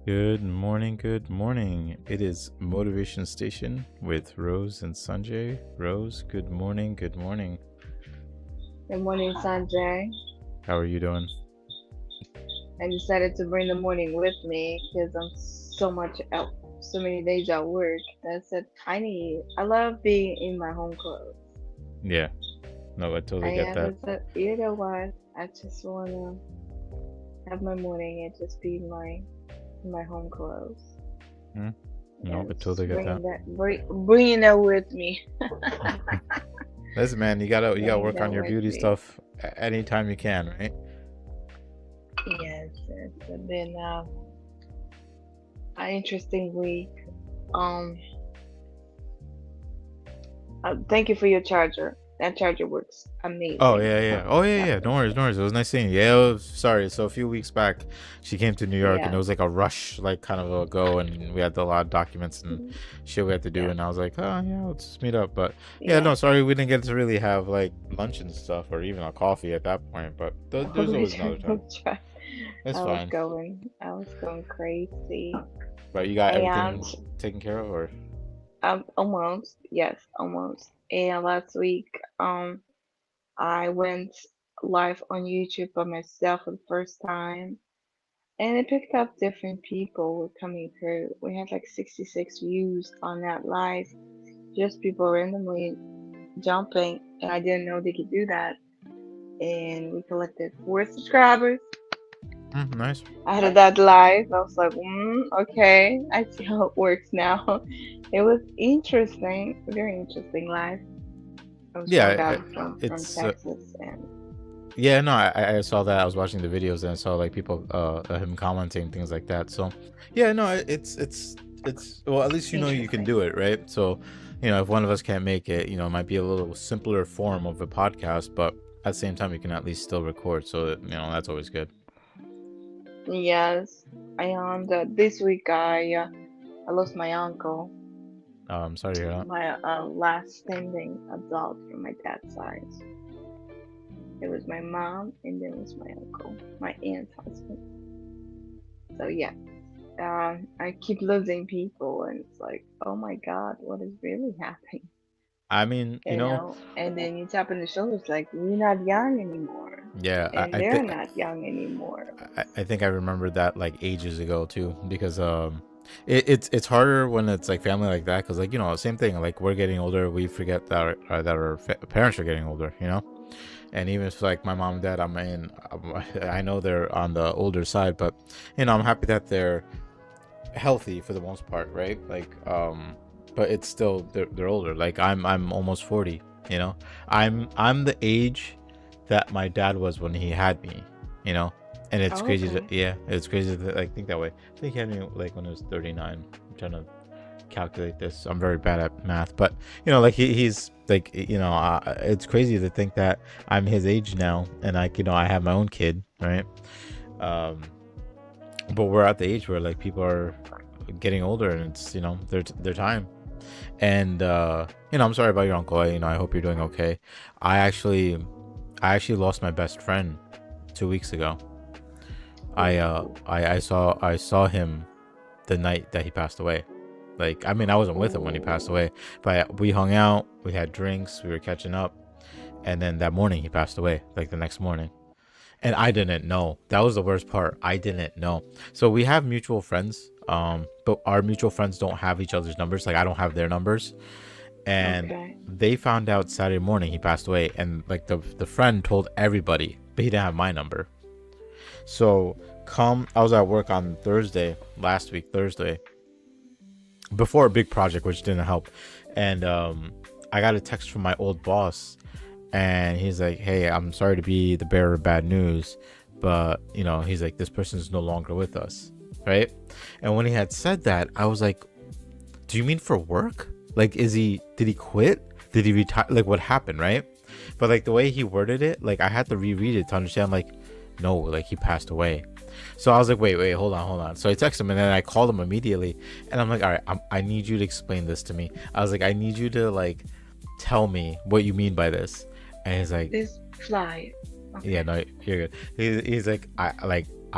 Good morning, good morning. It is Motivation Station with Rose and Sanjay. Rose, good morning, good morning. Good morning, Sanjay. How are you doing? I decided to bring the morning with me because I'm so many days at work. That's it. I love being in my home clothes. Yeah, no, I totally get that. It's you know what? I just wanna have my morning and just be in my home clothes. Hmm? No, I Yes, totally get that. bringing that with me. Listen, man, you gotta Bringing work on that your with beauty me. stuff anytime you can, right? Yes, it's been an interesting week. Um, Thank you for your charger. That charger works Oh amazing. yeah, yeah. Oh yeah, That yeah. No was worries, no worries. It was nice seeing you. Yeah, sorry. So a few weeks back, she came to New York, and it yeah. was like a rush, like kind of a go, and we had a lot of documents and shit we had to do, Yeah. and I was like, oh yeah, let's just meet up. But yeah, Yeah. no, sorry, we didn't get to really have like lunch and stuff, or even a coffee at that point. But there's always another time. It's fine. I was going crazy. But you got And everything taken care of, or almost, yes, almost. And last week, I went live on YouTube by myself for the first time. And it picked up different people were coming through. We had like 66 views on that live. Just people randomly jumping, and I didn't know they could do that. And we collected 4 subscribers. nice. I had that live. I was like, okay, I see how it works now. It was interesting, very interesting live. It was Yeah, one guy from it's Texas, and yeah, no, I saw that. I was watching the videos and I saw like people, him commenting things like that. So, yeah, no, it's well, at least you know you can interesting. do it, right? So, if one of us can't make it, it might be a little simpler form of a podcast, but at the same time, you can at least still record. So, that's always good. Yes, and this week I lost my uncle, I'm sorry to hear that. my last standing adult from my dad's side. It was my mom, and then it was my uncle, my aunt's husband. So yeah, I keep losing people, and it's like, oh my god, what is really happening? I mean, And then you tap on the shoulders, like, you're not young anymore, yeah, and they're not young anymore. I think I remember that like ages ago too, because it's harder when it's like family like that, because like same thing, like we're getting older, we forget that our parents are getting older, and even if like my mom and dad, I know they're on the older side, but I'm happy that they're healthy for the most part, right? Like but it's still they're older. Like I'm almost 40, I'm the age that my dad was when he had me, you know and it's crazy to Okay. yeah, it's crazy to like think that way. I think he had me like when I was 39. I'm trying to calculate this. I'm very bad at math, but like he's like, it's crazy to think that I'm his age now, and like I have my own kid, right? um but we're at the age where like people are getting older, and it's their time. And I'm sorry about your uncle. I hope you're doing okay. I actually lost my best friend 2 weeks ago. Ooh. I saw him the night that he passed away. Like, I mean, I wasn't with him when he passed Ooh. away, but we hung out, we had drinks, we were catching up, and then that morning he passed away, like the next morning. And I didn't know. That was the worst part. I didn't know. So we have mutual friends, but our mutual friends don't have each other's numbers. Like, I don't have their numbers. And Okay. they found out Saturday morning he passed away, and like the friend told everybody, but he didn't have my number. So I was at work on Thursday, last week, Thursday, before a big project, which didn't help. And I got a text from my old boss, and he's like, "Hey, I'm sorry to be the bearer of bad news, but he's like, this person's no longer with us, right?" And when he had said that, I was like, "Do you mean for work? Like, did he quit? Did he retire? Like, what happened, right?" But like the way he worded it, like I had to reread it to understand. Like, no, like he passed away. So I was like, wait, hold on. So I texted him, and then I called him immediately, and I'm like, all right, I need you to explain this to me. I was like, I need you to like tell me what you mean by this. And he's like, This fly. yeah, Okay. no, you're good. He's like,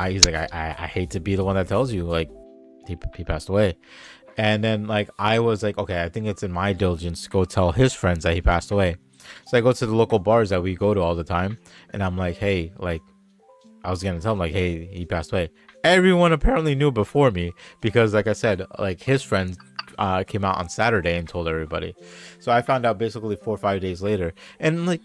he's like, I hate to be the one that tells you, like, he passed away. And then like I was like, okay, I think it's in my diligence to go tell his friends that he passed away. So I go to the local bars that we go to all the time, and I'm like, hey, like I was gonna tell him like, hey, he passed away. Everyone apparently knew before me because, like I said, like his friends came out on Saturday and told everybody. So I found out basically 4 or 5 days later, and like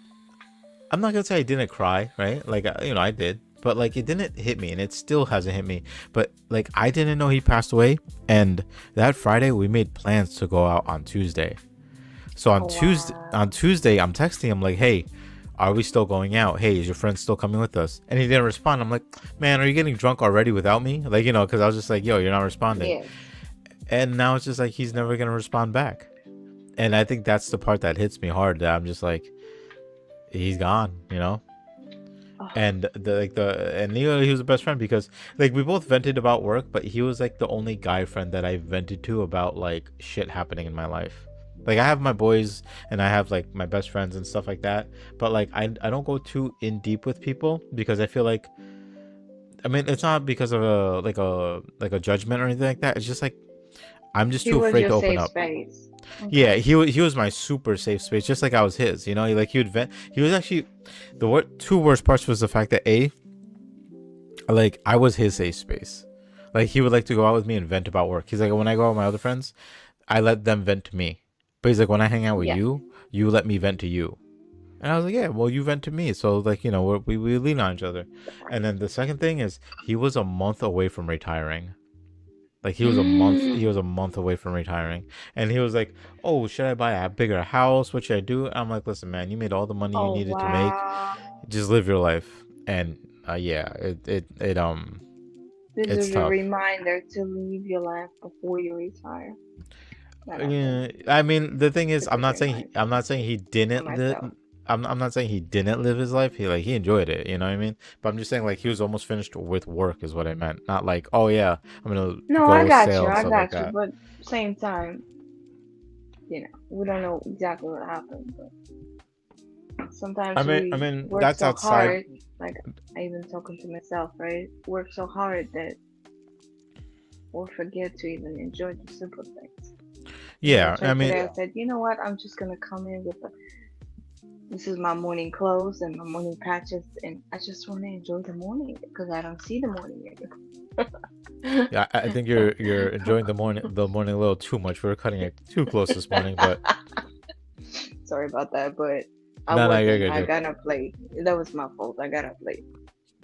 I'm not gonna say I didn't cry, right? Like I did, but like it didn't hit me, and it still hasn't hit me. But like I didn't know he passed away, and that Friday we made plans to go out on Tuesday. So on Oh wow. Tuesday, I'm texting him like, "Hey, are we still going out? Hey, is your friend still coming with us?" And he didn't respond. I'm like, "Man, are you getting drunk already without me?" Like, because I was just like, "Yo, you're not responding." Yes. And now it's just like he's never gonna respond back. And I think that's the part that hits me hard. That I'm just like, he's gone. Oh, And he was the best friend because like we both vented about work, but he was like the only guy friend that I vented to about like shit happening in my life. Like I have my boys and I have like my best friends and stuff like that, but like I don't go too in deep with people because I feel like, I mean, it's not because of a judgment or anything like that. It's just like I'm just he too was afraid your to open safe up. space. Yeah, Okay. he was my super safe space, just like I was his. He would vent. He was actually two worst parts was the fact that like I was his safe space. Like he would like to go out with me and vent about work. He's like, when I go out with my other friends, I let them vent to me. But he's like, when I hang out with Yeah. you, you let me vent to you. And I was like, yeah, well, you vent to me, so like we lean on each other. And then the second thing is he was a month away from retiring. Like he was a month away from retiring, and he was like, "Oh, should I buy a bigger house? What should I do?" I'm like, "Listen, man, you made all the money you Oh needed to make. wow. Just live your life." And yeah, This it's is a tough. reminder to live your life before you retire. That happened. Yeah, I mean, the thing is, Just a reminder I'm not saying he for didn't live. myself. I'm not saying he didn't live his life. He enjoyed it. You know what I mean? But I'm just saying like he was almost finished with work is what I meant. Not like, oh yeah, I'm gonna No, go sail and I stuff like got you. that. But same time, we don't know exactly what happened. But sometimes I we mean work that's so outside. hard. Like I even talking to myself, right? Work so hard that we'll forget to even enjoy the simple things. And Yeah, that's why I mean, today I said, you know what? I'm just gonna come in with this is my morning clothes and my morning patches, and I just want to enjoy the morning because I don't see the morning anymore. yeah, I think you're enjoying the morning a little too much. We were cutting it too close this morning, but Sorry about that, but I no, you're wasn't. good. I got up late. That was my fault. I got up late.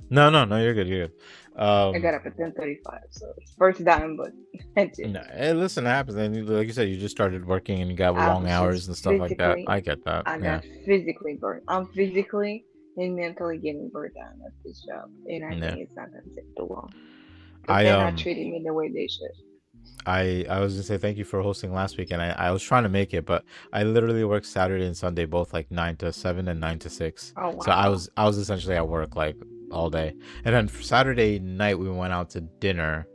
No, you're good. You're good. I got up at 10:35, so it's first time, but that's it. No, hey, listen, it happens. And like you said, you just started working and you got I long was hours just and stuff like that. physically, I get that. I Yeah, got physically burnt. I'm physically and mentally getting burnt down at this job, and I yeah. think it's not gonna take too long because I they're not treating me the way they should. I was gonna say thank you for hosting last week, and I was trying to make it, but I literally worked Saturday and Sunday both like 9 to 7 and 9 to 6. Oh So wow. I was essentially at work like all day, and then for Saturday night we went out to dinner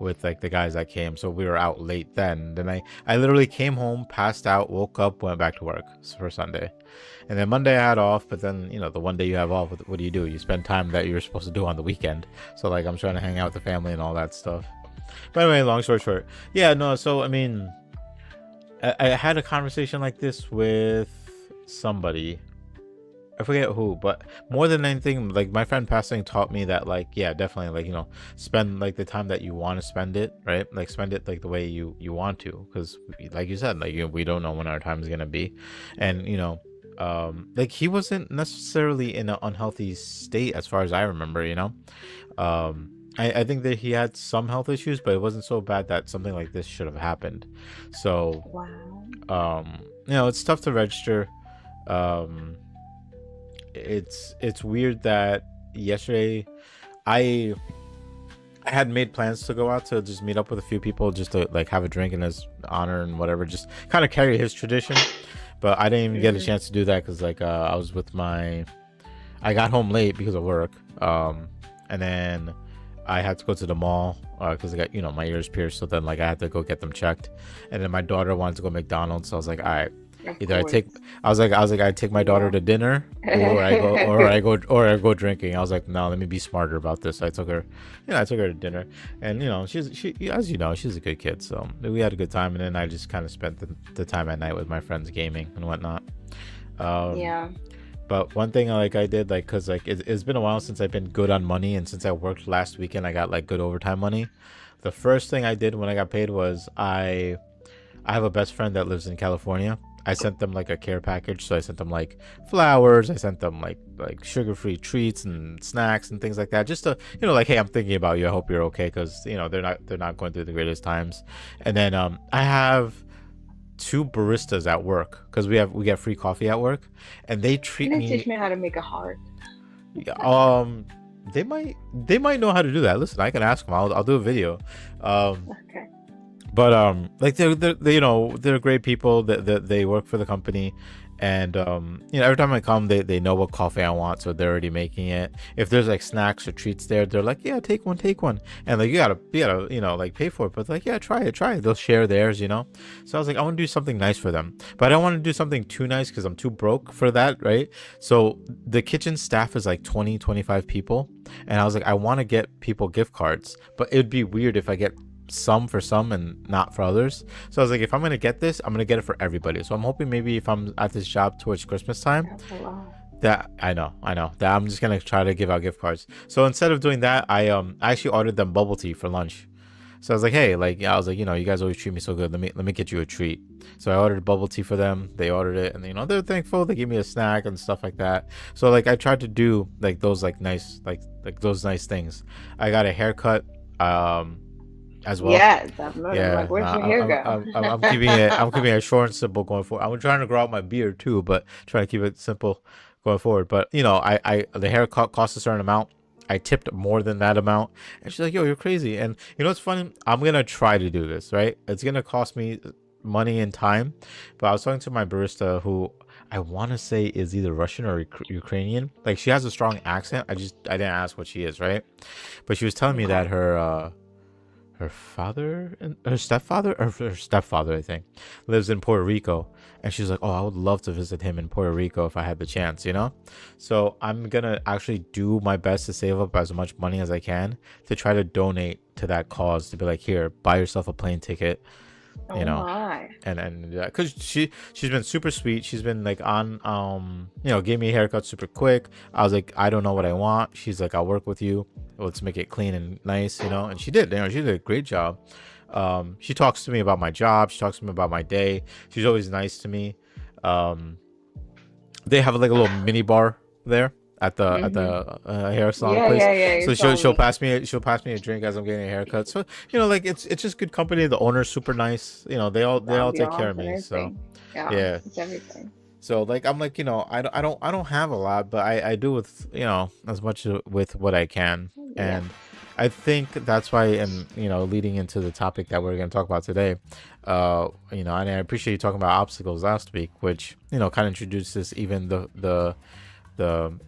with like the guys that came, so we were out late then. Then I literally came home, passed out, woke up, went back to work for Sunday, and then Monday I had off. But then the one day you have off, what do? You spend time that you're supposed to do on the weekend. So like I'm trying to hang out with the family and all that stuff. But anyway, long story short, yeah, no. So I mean, I had a conversation like this with somebody. I forget who, but more than anything, like my friend passing taught me that, like, yeah, definitely, like spend like the time that you want to spend it, right? Like spend it like the way you want to, because like you said, like we don't know when our time is gonna be, and like he wasn't necessarily in an unhealthy state as far as I remember, I think that he had some health issues, but it wasn't so bad that something like this should have happened. So, Wow. it's tough to register. Um, it's weird that yesterday I I had made plans to go out to just meet up with a few people just to like have a drink in his honor and whatever, just kind of carry his tradition. But I didn't even get a Mhm. chance to do that because like I was with I got home late because of work. And then I had to go to the mall because I got my ears pierced. So then like I had to go get them checked. And then my daughter wanted to go to McDonald's. So I was like, all right. Of Either course. I was like, I take my daughter Yeah. to dinner, or I go drinking. I was like, no, let me be smarter about this. So I took her to dinner, and she, as you know, she's a good kid. So we had a good time, and then I just kind of spent the time at night with my friends gaming and whatnot. Um, Yeah. but one thing I did, like, cause like it's been a while since I've been good on money, and since I worked last weekend, I got like good overtime money. The first thing I did when I got paid was I have a best friend that lives in California. I sent them like a care package, so I sent them like flowers. I sent them like sugar-free treats and snacks and things like that, just to like, hey, I'm thinking about you. I hope you're okay, because they're not going through the greatest times. And then I have two baristas at work, because we get free coffee at work, and they Can treat you me. teach me how to make a heart? Um, they might know how to do that. Listen, I can ask them. I'll do a video. Um, Okay. but like they're great people that they work for the company, and every time I come, they know what coffee I want, so they're already making it. If there's like snacks or treats there, they're like, yeah, take one, and like you gotta like pay for it, but like, yeah, try it. They'll share theirs. So I was like, I want to do something nice for them, but I don't want to do something too nice because I'm too broke for that, right? So the kitchen staff is like 20-25 people, and I was like, I want to get people gift cards, but it'd be weird if I get some for some and not for others. So I was like, if I'm gonna get this, I'm gonna get it for everybody. So I'm hoping maybe if I'm at this job towards Christmas time, That's a lot. that I know that I'm just gonna try to give out gift cards. So instead of doing that, I actually ordered them bubble tea for lunch. So I was like, hey, like, I was like, you guys always treat me so good. Let me get you a treat. So I ordered bubble tea for them. They ordered it, and they're thankful. They gave me a snack and stuff like that. So like I tried to do like those like nice like those nice things. I got a haircut as well. Yes, I've noticed. I'm Yeah, like, where'd nah, your hair go? I'm keeping it. I'm keeping it short and simple going forward. I'm trying to grow out my beard too, but trying to keep it simple going forward. But I the haircut cost a certain amount. I tipped more than that amount, and she's like, "Yo, you're crazy." And what's funny? I'm gonna try to do this. Right? It's gonna cost me money and time. But I was talking to my barista, who I want to say is either Russian or Ukrainian. Like, she has a strong accent. I didn't ask what she is, right? But she was telling me Okay. that her father and her stepfather, I think, lives in Puerto Rico, and she's like, oh, I would love to visit him in Puerto Rico if I had the chance. So I'm gonna actually do my best to save up as much money as I can to try to donate to that cause, to be like, here, buy yourself a plane ticket, you Oh know my. and because she's been super sweet. She's been like on gave me a haircut super quick. I was like, I don't know what I want. She's like, I'll work with you, let's make it clean and nice, and she did. She did a great job. She talks to me about my job, she talks to me about my day. She's always nice to me. um they have like a little mini bar there at the Mhm. hair salon Yeah, place. yeah, yeah. So You're she'll telling she'll me. pass me a drink as I'm getting a haircut. So like it's just good company. The owner's super nice. They all take care Ambiance of and me. So everything. Yeah, yeah. it's everything. So like I'm like, I don't have a lot, but I do with as much with what I can. Yeah. And I think that's why, and leading into the topic that we're going to talk about today, and I appreciate you talking about obstacles last week, which kind of introduces even the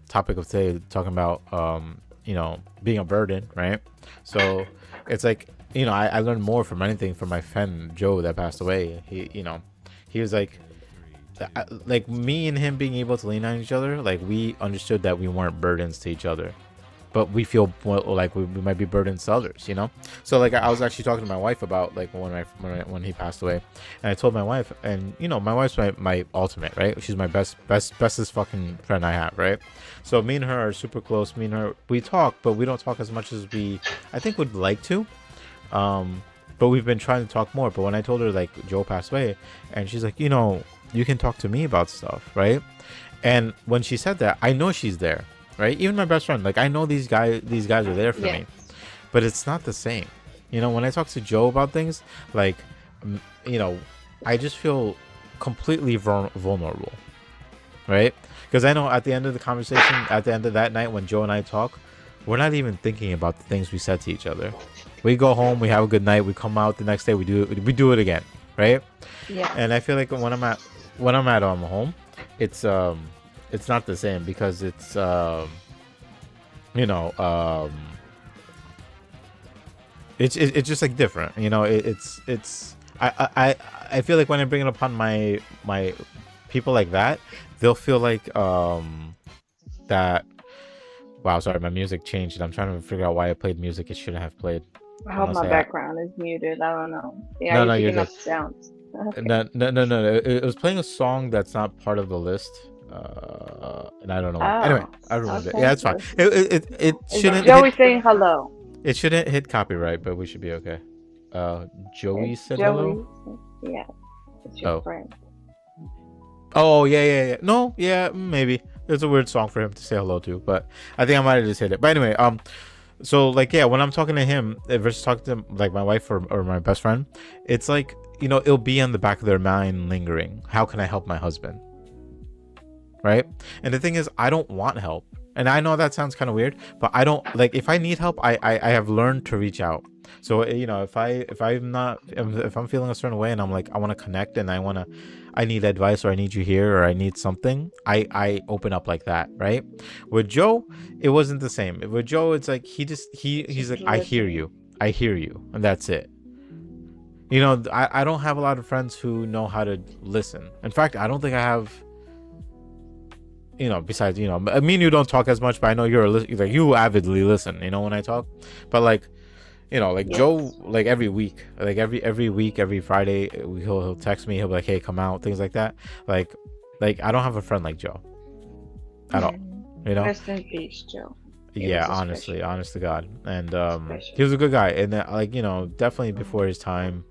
topic of today, talking about being a burden, right? So it's like, I learned more from anything from my friend Joe that passed away. He was like me and him being able to lean on each other. Like, we understood that we weren't burdens to each other, but we feel like we might be burdens to others. So like, I was actually talking to my wife about like when he passed away, and I told my wife, and my wife's my ultimate, right? She's my bestest fucking friend I have, right? So me and her are super close. Me and her, we talk, but we don't talk as much as we, I think, would like to. But we've been trying to talk more. But when I told her like Joe passed away, and she's like, you can talk to me about stuff, right? And when she said that, I know she's there, right? Even my best friend, like, I know these guys are there for Yes. me, but it's not the same. When I talk to Joe about things, like, mm, you know, I just feel completely vulnerable, right? Because I know at the end of the conversation, at the end of that night when Joe and I talk, we're not even thinking about the things we said to each other. We go home, we have a good night, we come out the next day, we do it again, right? Yes. And I feel like when I'm at home, it's not the same, because it's you know it's just like different. It's I feel like when I bring it upon my people like that, they'll feel like that. Wow, sorry, my music changed, and I'm trying to figure out why I played music it shouldn't have played. I hope Unless my I background is muted. I don't know. Yeah, no you're no you're picking good. up sounds. Okay. No. It was playing a song that's not part of the list. And I don't know why. Anyway, Oh, I removed it. okay. Yeah, it's fine. It Is shouldn't hit. Joey saying hello? It shouldn't hit copyright, but we should be okay. Joey It's said hello. Joey. Yeah, it's your Oh. friend. Oh yeah. No, yeah, maybe. It's a weird song for him to say hello to, but I think I might have just hit it. But anyway, so like yeah, when I'm talking to him versus talking to like my wife or my best friend, it's like, you know, it'll be on the back of their mind lingering. How can I help my husband? Right? And the thing is, I don't want help. And I know that sounds kind of weird, but I don't like, if I need help, I have learned to reach out. So, you know, if I'm feeling a certain way and I'm like, I want to connect and I need advice, or I need you here, or I need something, I open up like that, right? With Joe, it wasn't the same. With Joe, it's like he's like, I hear you, and that's it. You know, I don't have a lot of friends who know how to listen. In fact, I don't think I have. You know, besides, you know, I mean, you don't talk as much, but I know like you avidly listen, you know, when I talk. But like, you know, like Yes. Joe, like every week, like every week, every Friday, he'll text me. He'll be like, "Hey, come out," things like that. Like I don't have a friend like Joe at all. You know. Rest in peace, Joe. He Yeah, was a honestly, special. honest to God, and Special. he was a good guy, and like, you know, definitely before his time.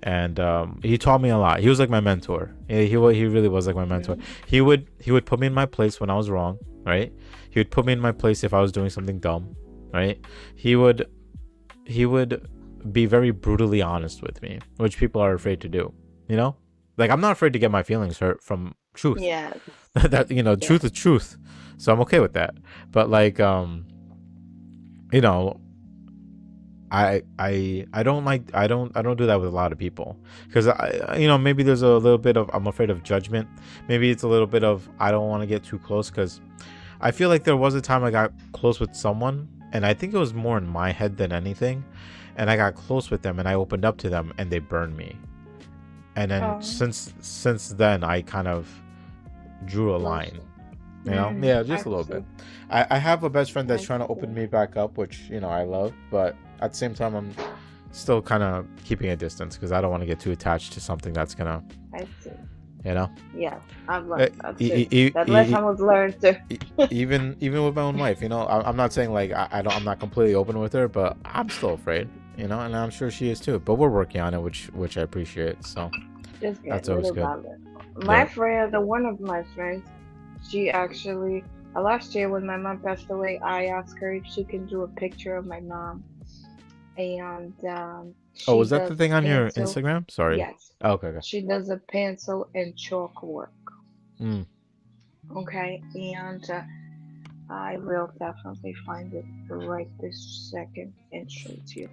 And he taught me a lot. He was like my mentor. Yeah, he really was like my mentor. He would put me in my place when I was wrong, right? He would put me in my place if I was doing something dumb, right? He would be very brutally honest with me, which people are afraid to do, you know? Like, I'm not afraid to get my feelings hurt from truth. Yes. That, you know, truth is truth. So I'm okay with that. But like, you know, I don't do that with a lot of people, because you know, maybe there's a little bit of, I'm afraid of judgment. Maybe it's a little bit of, I don't want to get too close, because I feel like there was a time I got close with someone, and I think it was more in my head than anything, and I got close with them and I opened up to them and they burned me. And then since then I kind of drew a line. You know, yeah, just a little bit. I have a best friend that's trying to open me back up, which, you know, I love, but at the same time, I'm still kind of keeping a distance, because I don't want to get too attached to something that's gonna, I see. you know. Yeah, I've learned that lesson was learned too. even with my own wife, you know, I'm not saying like I'm not completely open with her, but I'm still afraid, you know, and I'm sure she is too. But we're working on it, which I appreciate. So Just that's always good. My friend, one of my friends, she actually, last year when my mom passed away, I asked her if she can do a picture of my mom. And oh, was that the thing on your Instagram? Sorry. Yes. Oh, okay. She does a pencil and chalk work. Okay, and I will definitely find it right this second and show it to you.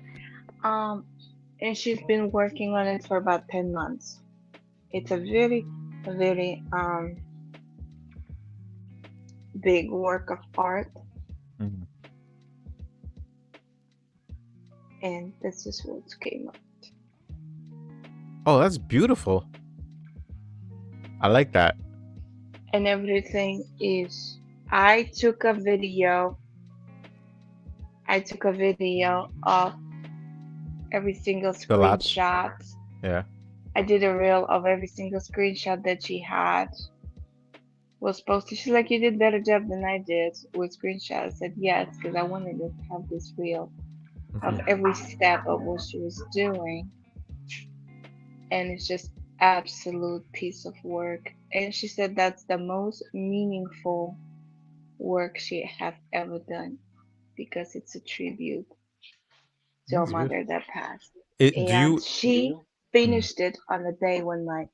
And she's been working on it for about 10 months. It's a very big work of art. And this is what came up. Oh, that's beautiful. I like that. And everything is, I took a video of every single screenshot. Yeah. I did a reel of every single screenshot that she had was posted. She's like, you did better job than I did with screenshots. I said yes, because I wanted to have this reel of every step of what she was doing. And it's just absolute piece of work. And she said that's the most meaningful work she have ever done, because it's a tribute to her mother that passed. She finished it on the day when my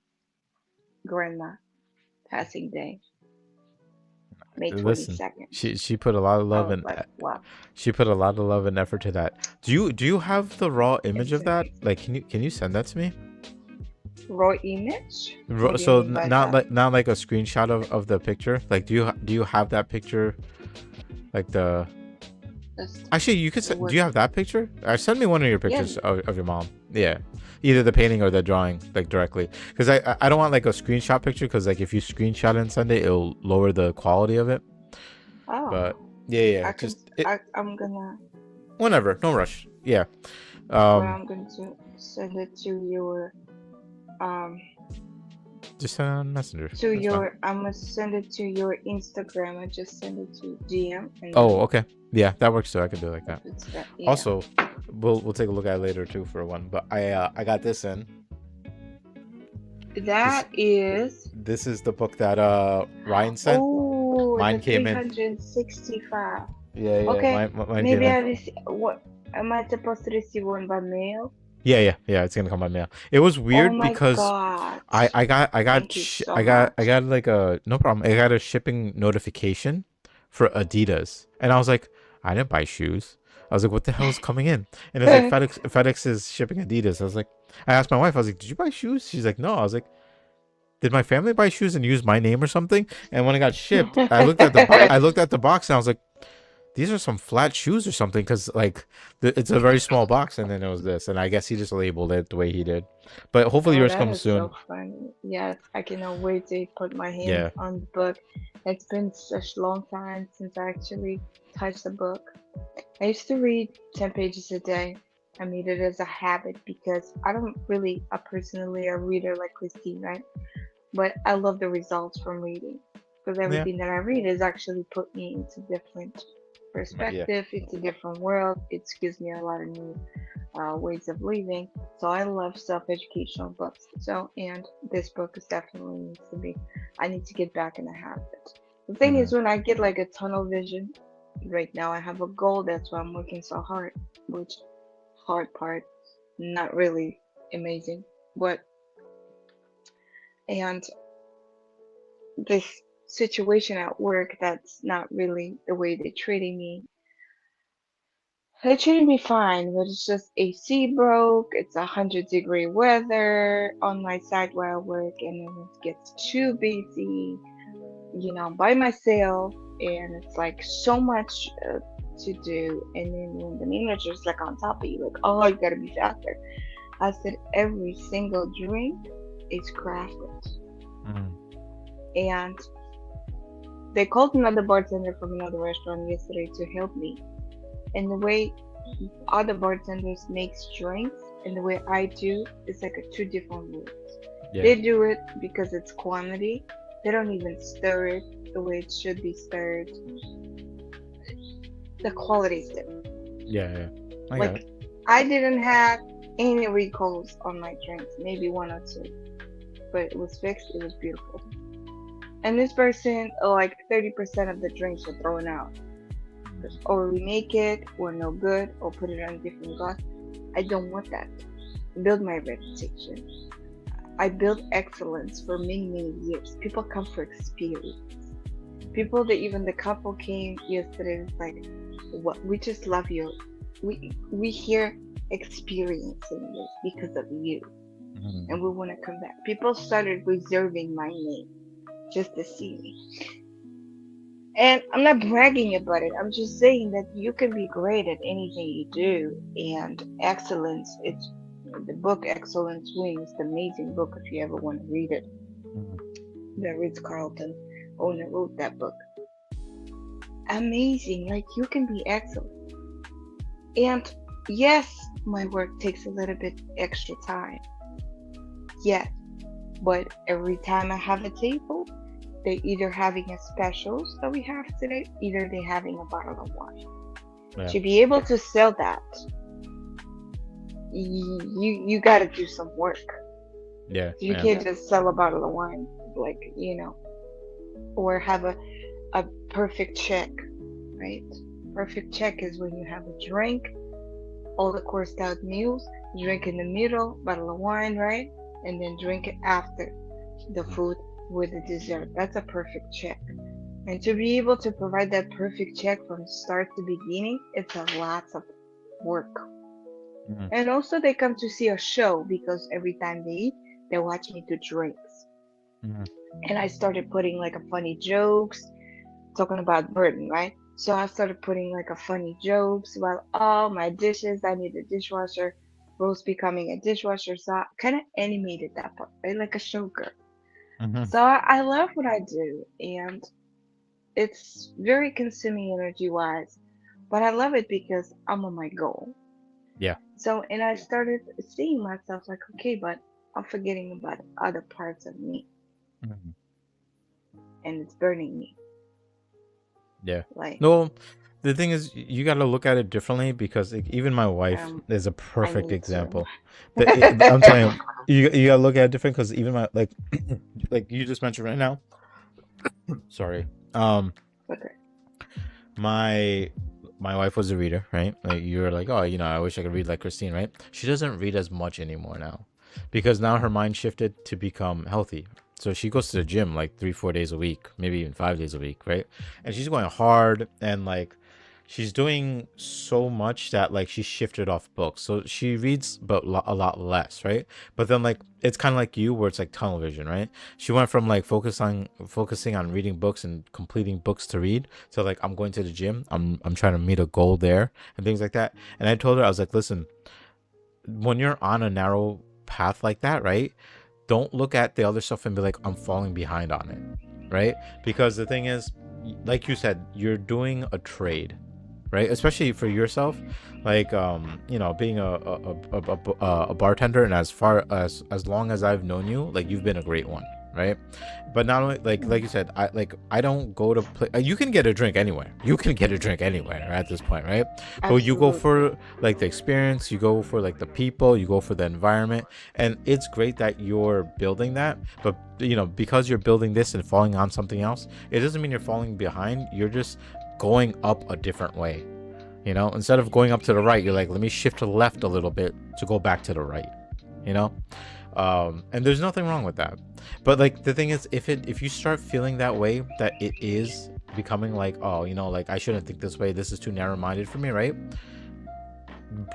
grandma passing day, May 22nd. She put a lot of love and wow. She put a lot of love and effort to that. Do you have the raw image of that? Like, can you send that to me? Raw image? So not like a screenshot of the picture. Like, do you have that picture? Like the Just Actually, you could. it Do you was have that picture? Send me one of your yeah. pictures of your mom. Yeah, either the painting or the drawing, like directly. Because I don't want like a screenshot picture. Because like if you screenshot it and send it, it'll lower the quality of it. Oh, But yeah, I can. just it I'm gonna. whenever, no rush. Yeah. But Um, I'm going to send it to your um just send it on Messenger. to That's fine. your. I'm gonna send it to your Instagram. I just send it to DM and Oh, then okay. Yeah, that works too. I can do it like if that. it's that, yeah. Also, we'll take a look at it later too for one. But I got this in. This That is. this is the book that Ryan sent. Oh, the Mine came in. 365. Yeah. Okay, Mine came maybe in. I receive. What am I supposed to receive one by mail? Yeah. It's gonna come by mail. It was Oh weird my because God. I got Thank you so much. like a no problem. I got a shipping notification for Adidas, and I was like, I didn't buy shoes. I was like, what the hell is coming in? And it's like FedEx is shipping Adidas. I was like, I asked my wife. I was like, did you buy shoes? She's like, no. I was like, did my family buy shoes and use my name or something? And when it got shipped, I looked at the box and I was like, these are some flat shoes or something because like it's a very small box. And then it was this, and I guess he just labeled it the way he did. But hopefully Oh, yours that comes is soon. so funny. Yes, I cannot wait to put my hands Yeah. on the book. It's been such a long time since I actually touched a book. I used to read 10 pages a day. I made it as a habit because I don't really, personally a reader like Christine, right? But I love the results from reading because Yeah. everything that I read is actually put me into different Yeah. perspective, into different world. It gives me a lot of new ways of living. So I love self-educational books. So and this book is definitely needs to be. I need to get back in the habit. The thing Hmm. is, when I get like a tunnel vision, right now I have a goal. That's why I'm working so hard. Which hard part, not really amazing, but and this situation at work that's not really the way they're treating me. It shouldn't be fine, but it's just AC broke. It's 100-degree weather on my side where I work, and then it gets too busy, by myself, and it's like so much to do. And then when the manager's like on top of you, like, oh, you gotta be faster. I said every single drink is crafted, Hmm. and they called another bartender from another restaurant yesterday to help me. And the way other bartenders makes drinks and the way I do is like a two different rules. Yeah. They do it because it's quantity. They don't even stir it the way it should be stirred. The quality is different. Yeah. I got Like it. I didn't have any recalls on my drinks, maybe one or two, but it was fixed. It was beautiful. And this person, like 30% of the drinks are thrown out. Or remake it, or no good, or put it on a different glass. I don't want that. Build my reputation. I built excellence for many, many years. People come for experience. People that even the couple came yesterday was like, "What? We just love you. We hear experiencing this because of you, Hmm. and we want to come back." People started reserving my name just to see me. And I'm not bragging about it. I'm just saying that you can be great at anything you do. And excellence, it's the book Excellence Wings, the amazing book if you ever want to read it. Hmm. The Ritz Carlton owner wrote that book. Amazing. Like you can be excellent. And yes, my work takes a little bit extra time. Yes. But every time I have a table, they either having a specials that we have today, either they having a bottle of wine. Yeah. To be able to sell that, you got to do some work. Yeah. You Yeah. can't just sell a bottle of wine, like or have a perfect check, right? Perfect check is when you have a drink, all the coursed out meals, drink in the middle, bottle of wine, right? And then drink it after the food with the dessert. That's a perfect check. And to be able to provide that perfect check from start to beginning, it's a lot of work. Hmm. And also they come to see a show because every time they eat, they watch me do drinks. Hmm. And I started putting like a funny jokes, talking about burden, right? So I started putting like a funny jokes about all my dishes. I need a dishwasher. Rose becoming a dishwasher. So I kind of animated that part, right? Like a show girl. Mm-hmm. So I love what I do, and it's very consuming energy wise, but I love it because I'm on my goal. Yeah. So, and I started seeing myself like, okay, but I'm forgetting about other parts of me, Mhm. and it's burning me. Yeah. Like, No, the thing is, you got to look at it differently because like, even my wife um, is a I perfect need to. example. I'm telling you got to look at it different because even my like you just mentioned right now. Sorry. Um, Okay. my my wife was a reader, right? Like you were like, oh, I wish I could read like Christine, right? She doesn't read as much anymore now because now her mind shifted to become healthy. So she goes to the gym like 3 4 days a week, maybe even 5 days a week, right? And she's going hard and like she's doing so much that like she shifted off books. So she reads but a lot less, right? But then like it's kind of like you where it's like tunnel vision, right? She went from like focusing on reading books and completing books to read. So like I'm going to the gym, I'm trying to meet a goal there and things like that. And I told her I was like, listen, when you're on a narrow path like that, right? Don't look at the other stuff and be like, I'm falling behind on it, right? Because the thing is, like you said, you're doing a trade, right? Especially for yourself, like being a bartender, and as long as I've known you, like you've been a great one, right? But not only like you said, I don't go to play. You can get a drink anywhere. You can get a drink anywhere at this point, right? But you go Absolutely. for like the experience, you go for like the people, you go for the environment, and it's great that you're building that. But because you're building this and falling on something else, it doesn't mean you're falling behind. You're just going up a different way. Instead of going up to the right, you're like, let me shift to the left a little bit to go back to the right. you know and there's nothing wrong with that. But like the thing is, if you start feeling that way, that it is becoming like, oh, like I shouldn't think this way, this is too narrow-minded for me, right?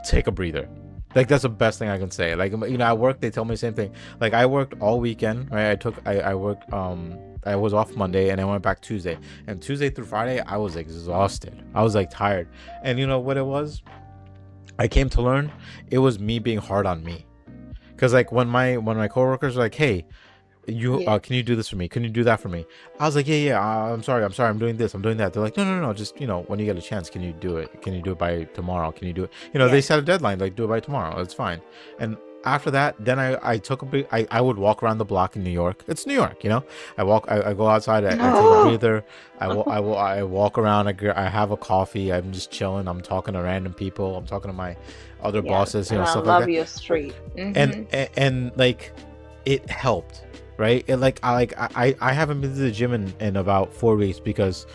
Take a breather. Like that's the best thing I can say. Like at work they tell me the same thing. Like I worked all weekend, right? I worked I was off Monday and I went back Tuesday. And Tuesday through Friday I was exhausted. I was like tired. And you know what it was? I came to learn it was me being hard on me. Cause like when my coworkers were like, hey, you Yeah. can you do this for me, can you do that for me, I was like, yeah, I'm sorry, I'm doing this, I'm doing that. They're like, no, just when you get a chance, can you do it, can you do it by tomorrow, can you do it, they Yes. set a deadline, like do it by tomorrow, it's fine. And after that, then I took a bit, I would walk around the block in New York. It's New York. I go outside, I take a No. breather, I walk around, I have a coffee, I'm just chilling, I'm talking to random people, I'm talking to my other Yes. bosses, And I stuff like love that. your street. and Mm-hmm. and like it helped, right? It like I haven't been to the gym in about 4 weeks because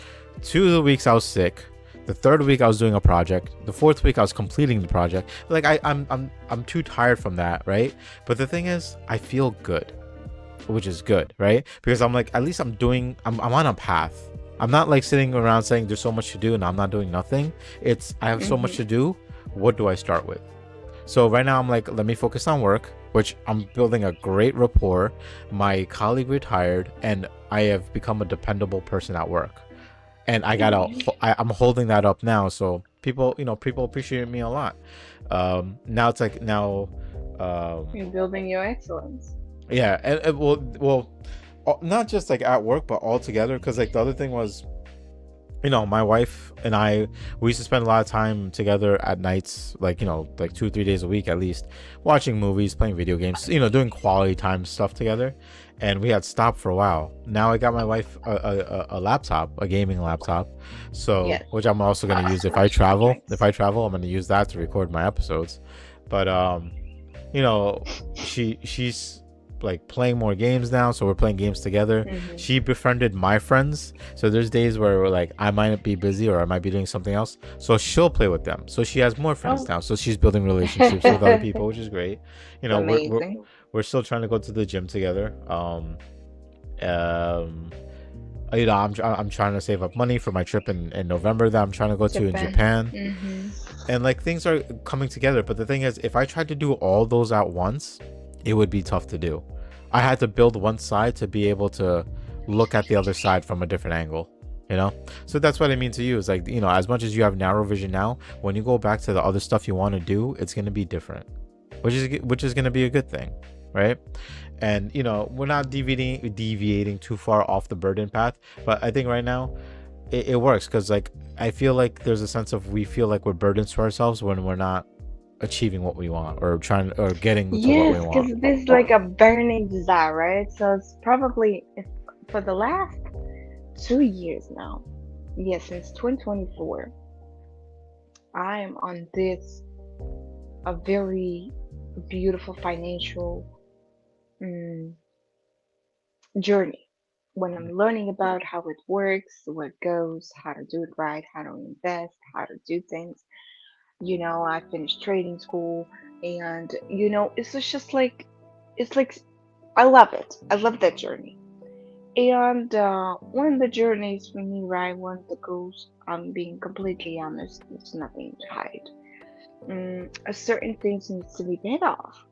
2 of the weeks I was sick, the third week I was doing a project, the fourth week I was completing the project. Like I'm too tired from that, right? But the thing is, I feel good, which is good, right? Because I'm like, at least I'm on a path. I'm not like sitting around saying there's so much to do and I'm not doing nothing. It's I have so much Mm-hmm. to do. What do I start with? So right now I'm like, let me focus on work, which I'm building a great rapport. My colleague retired, and I have become a dependable person at work. And I'm holding that up now, so people appreciate me a lot. Now it's like now, You're building your excellence. yeah, and well, not just like at work, but all together. Because like the other thing was, my wife and I, we used to spend a lot of time together at nights, like, like 2 or 3 days a week at least, watching movies, playing video games, doing quality time stuff together. And we had stopped for a while. Now I got my wife a laptop, a gaming laptop. So, Yes. which I'm also going to use if I Exceptional travel. If choice. I travel, I'm going to use that to record my episodes. But, you know, she's like playing more games now, so we're playing games together. Mm-hmm. She befriended my friends, so there's days where we're like, I might be busy or I might be doing something else, so she'll play with them. So she has more friends Oh. now, so she's building relationships with other people, which is great. It's We're, we're amazing. we're still trying to go to the gym together. Um I'm trying to save up money for my trip in November that I'm trying to go to in Japan. Japan. Mm-hmm. And like things are coming together, but the thing is, if I tried to do all those at once, it would be tough to do. I had to build one side to be able to look at the other side from a different angle. you know. So that's what I mean to you, is like, you know, as much as you have narrow vision now, when you go back to the other stuff you want to do, it's going to be different, which is going to be a good thing, right? And you know, we're not deviating too far off the burden path, but I think right now it works, because like I feel like there's a sense of, we feel like we're burdens to ourselves when we're not achieving what we want, or trying, or getting to what we Yes, because want. this is like a burning desire, right? So it's probably for the last 2 years now. Yes, since 2024, I am on this a very beautiful financial mm, journey when I'm learning about how it works, where it goes, how to do it right, how to invest, how to do things. I finished trading school, and it's just like it's like I love it. I love that journey. And one of the journeys for me, right, one of the goals, I'm being completely honest, there's nothing to hide. A certain things needs to be paid off,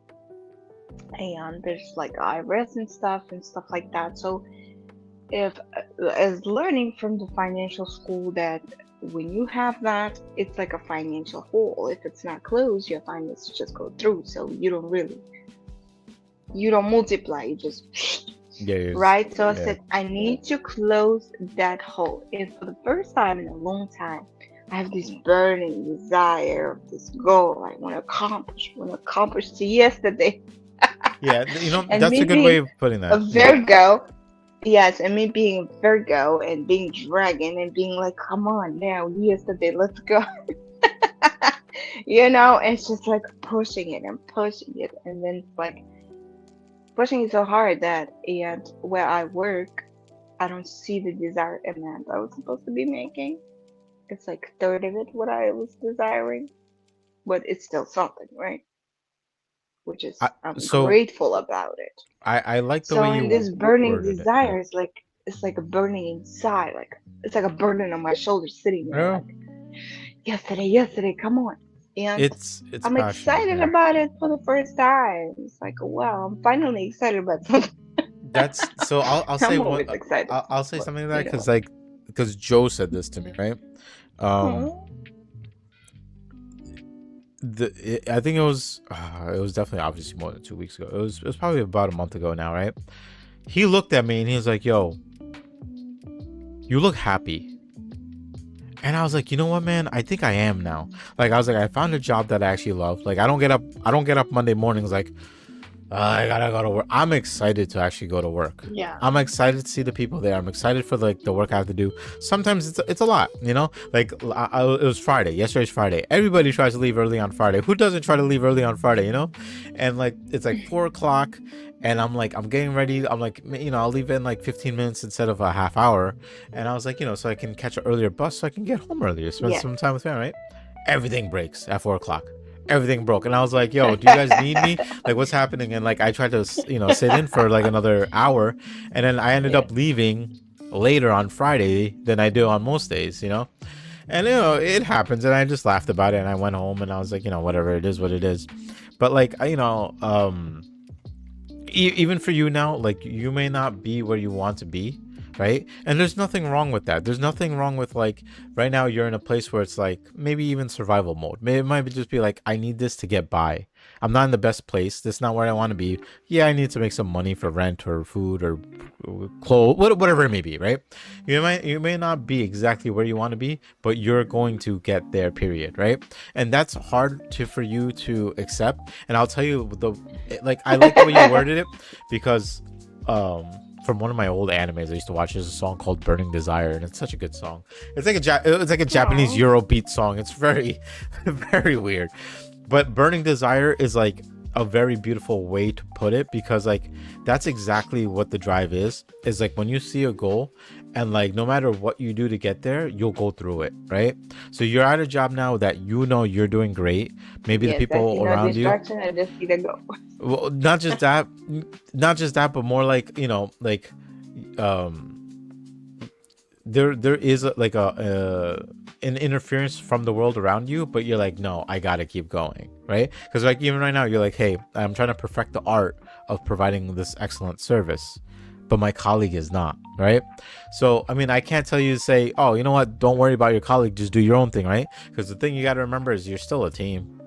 and there's like IRS and stuff like that. So if as learning from the financial school, that when you have that, it's like a financial hole. If it's not closed, your finances just go through. So you don't multiply, you just Yeah, right. So I yeah. said I need to close that hole. And for the first time in a long time, I have this burning desire of this goal I want to accomplish to yesterday. Yeah, you know, And that's me a good way being of putting a that. Yeah. Virgo, yes, and me being Virgo and being dragon and being like, come on now, yesterday, let's go. It's just like pushing it and pushing it. And then it's like pushing it so hard that, and where I work, I don't see the desired amount I was supposed to be making. It's like a third of it what I was desiring, but it's still something, right? Which I, is, I'm so grateful about it. I like the way So in you this burning worded it. Yeah. desire, it's like a burning inside, like it's like a burden on my shoulders sitting there, Yeah. like yesterday, come on. And It's I'm passion. excited Yeah. about it for the first time. It's like, wow, I'm finally excited about something. That's so. I'll say I'm one. always excited, I'll say but something like that, you know. because Joe said this to me, right? Um, Oh, I think it was definitely, obviously, more than 2 weeks ago. It was probably about a month ago now, right? He looked at me and he was like, "Yo, you look happy." And I was like, you know what, man? I think I am now. Like, I was like, I found a job that I actually love. Like, I don't get up Monday mornings like, I gotta go to work. I'm excited to actually go to work. yeah. I'm excited to see the people there. I'm excited for like the work I have to do. Sometimes it's a lot, you know. Like it was Friday. Yesterday's Friday. Everybody tries to leave early on Friday. Who doesn't try to leave early on Friday, you know? And like it's like 4 o'clock, and I'm getting ready. I'm like, I'll leave in like 15 minutes instead of a half hour. And I was like, so I can catch an earlier bus, so I can get home earlier, spend Yes. some time with family, right? Everything breaks at 4 o'clock. Everything broke, and I was like, yo, do you guys need me? Like, what's happening? And like I tried to sit in for like another hour, and then I ended Yes. up leaving later on Friday than I do on most days, and it happens, and I just laughed about it, and I went home, and I was like, whatever, it is what it is. But like even for you now, like, you may not be where you want to be, right? And there's nothing wrong with that. There's nothing wrong with, like, right now you're in a place where it's like maybe even survival mode. Maybe it might just be like, I need this to get by. I'm not in the best place. This is not where I want to be. Yeah, I need to make some money for rent or food or clothes, whatever it may be, right? You may not be exactly where you want to be, but you're going to get there, period, right? And that's hard for you to accept. And I'll tell you, I like the way you worded it, because from one of my old animes I used to watch, there's a song called Burning Desire, and it's such a good song. It's like a Japanese Oh, Eurobeat song. It's very very weird. But Burning Desire is like a very beautiful way to put it, because like that's exactly what the drive is like when you see a goal, and like no matter what you do to get there, you'll go through it, right? So you're at a job now that you're doing great. Maybe the yes, I see people no around you, distraction. I just see the go. well, not just that, but more like, um there is like an interference from the world around you, but you're like, no, I gotta keep going, right? Because like even right now you're like, hey, I'm trying to perfect the art of providing this excellent service, but my colleague is not, right? So I mean, I can't tell you to say, oh, you know what, don't worry about your colleague, just do your own thing, right? Because the thing you got to remember is you're still a team,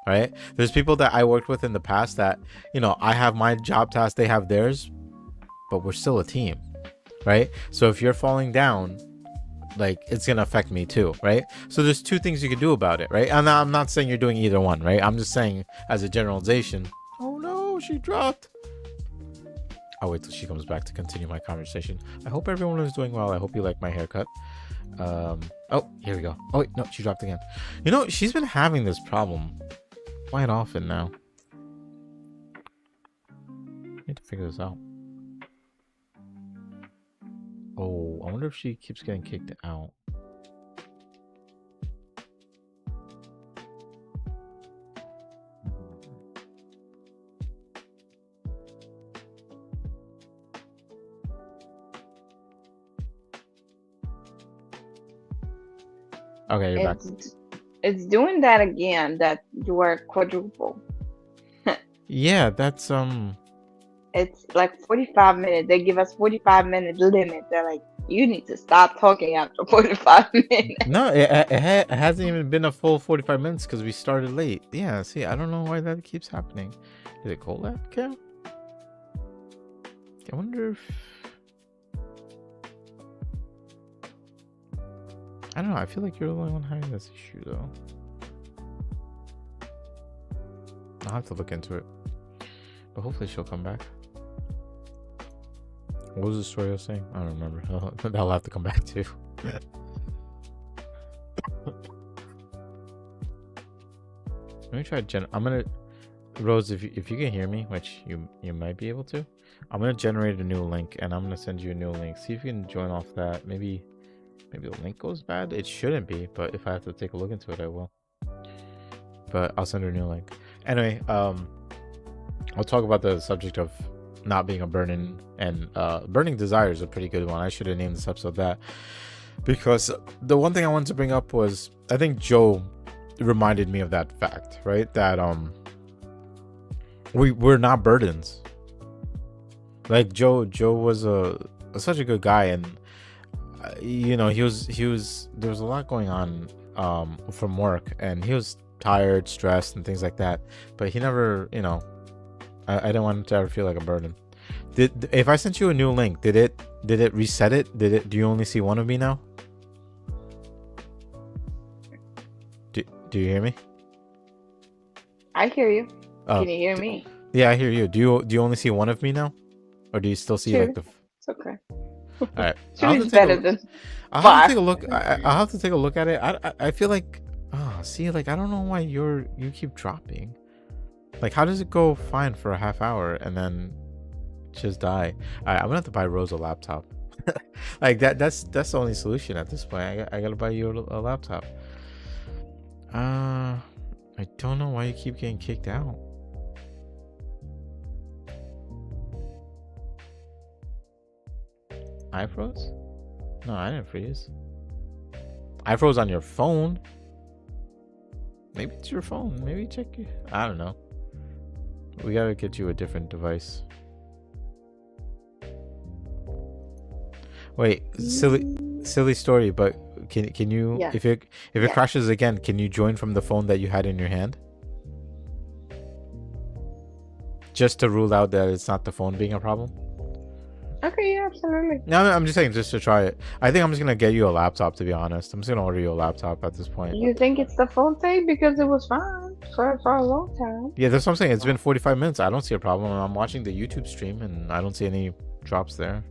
right? There's people that I worked with in the past that, you know, I have my job task, they have theirs, but we're still a team, right? So if you're falling down, like, it's gonna affect me too, right? So there's two things you can do about it, right? And I'm not saying you're doing either one, right? I'm just saying as a generalization. Oh no, she dropped. I'll wait till she comes back to continue my conversation. I hope everyone is doing well. I hope you like my haircut. Oh, here we go. Oh wait, no, she dropped again. You know, she's been having this problem quite often now. I need to figure this out. Oh, I wonder if she keeps getting kicked out. Okay, you're back. It's doing that again, that you are quadruple. Yeah, that's It's like 45 minutes. They give us 45-minute limit. They're like, you need to stop talking after 45 minutes. no, it hasn't even been a full 45 minutes because we started late. Yeah, see, I don't know why that keeps happening. Is it cold out, Cam? I wonder if... I don't know, I feel like you're the only one having this issue, though. I'll have to look into it. But hopefully she'll come back. What was the story I was saying? I don't remember. I'll have to come back to. Let me try I'm gonna... Rose, if you can hear me, which you might be able to, I'm gonna generate a new link and I'm gonna send you a new link. See if you can join off that. Maybe the link goes bad. It shouldn't be, but if I have to take a look into it, I will. But I'll send her a new link. Anyway, I'll talk about the subject of not being a burden, and burning desire is a pretty good one. I should have named this episode that, because the one thing I wanted to bring up was, I think Joe reminded me of that fact, right? That we're not burdens. Like Joe was such a good guy, and you know, he was there was a lot going on from work, and he was tired, stressed, and things like that, but he never, you know, I didn't want him to ever feel like a burden. If I sent you a new link, did it reset it? Do you only see one of me now? Do you hear me? I hear you. Can you hear me? Yeah, I hear you. Do you only see one of me now, or do you still see like the? It's okay. All right. It's better than. I'll have to take a look. I'll have to take a look at it. I feel like, see, like, I don't know why you keep dropping. Like, how does it go fine for a half hour and then just die? I'm gonna have to buy Rose a laptop. Like that's the only solution at this point. I gotta buy you a laptop. I don't know why you keep getting kicked out. I froze? No, I didn't freeze. I froze on your phone. Maybe it's your phone. Maybe check your... I don't know. We gotta get you a different device. Wait, silly story, but can you, Yeah. if it crashes again, can you join from the phone that you had in your hand? Just to rule out that it's not the phone being a problem. Okay, yeah, absolutely. No, I'm just saying, just to try it. I think I'm just gonna get you a laptop, to be honest. I'm just gonna order you a laptop at this point. You think it's the phone thing? Because it was fine for a long time. Yeah, that's what I'm saying. It's been 45 minutes. I don't see a problem. I'm watching the YouTube stream and I don't see any drops there.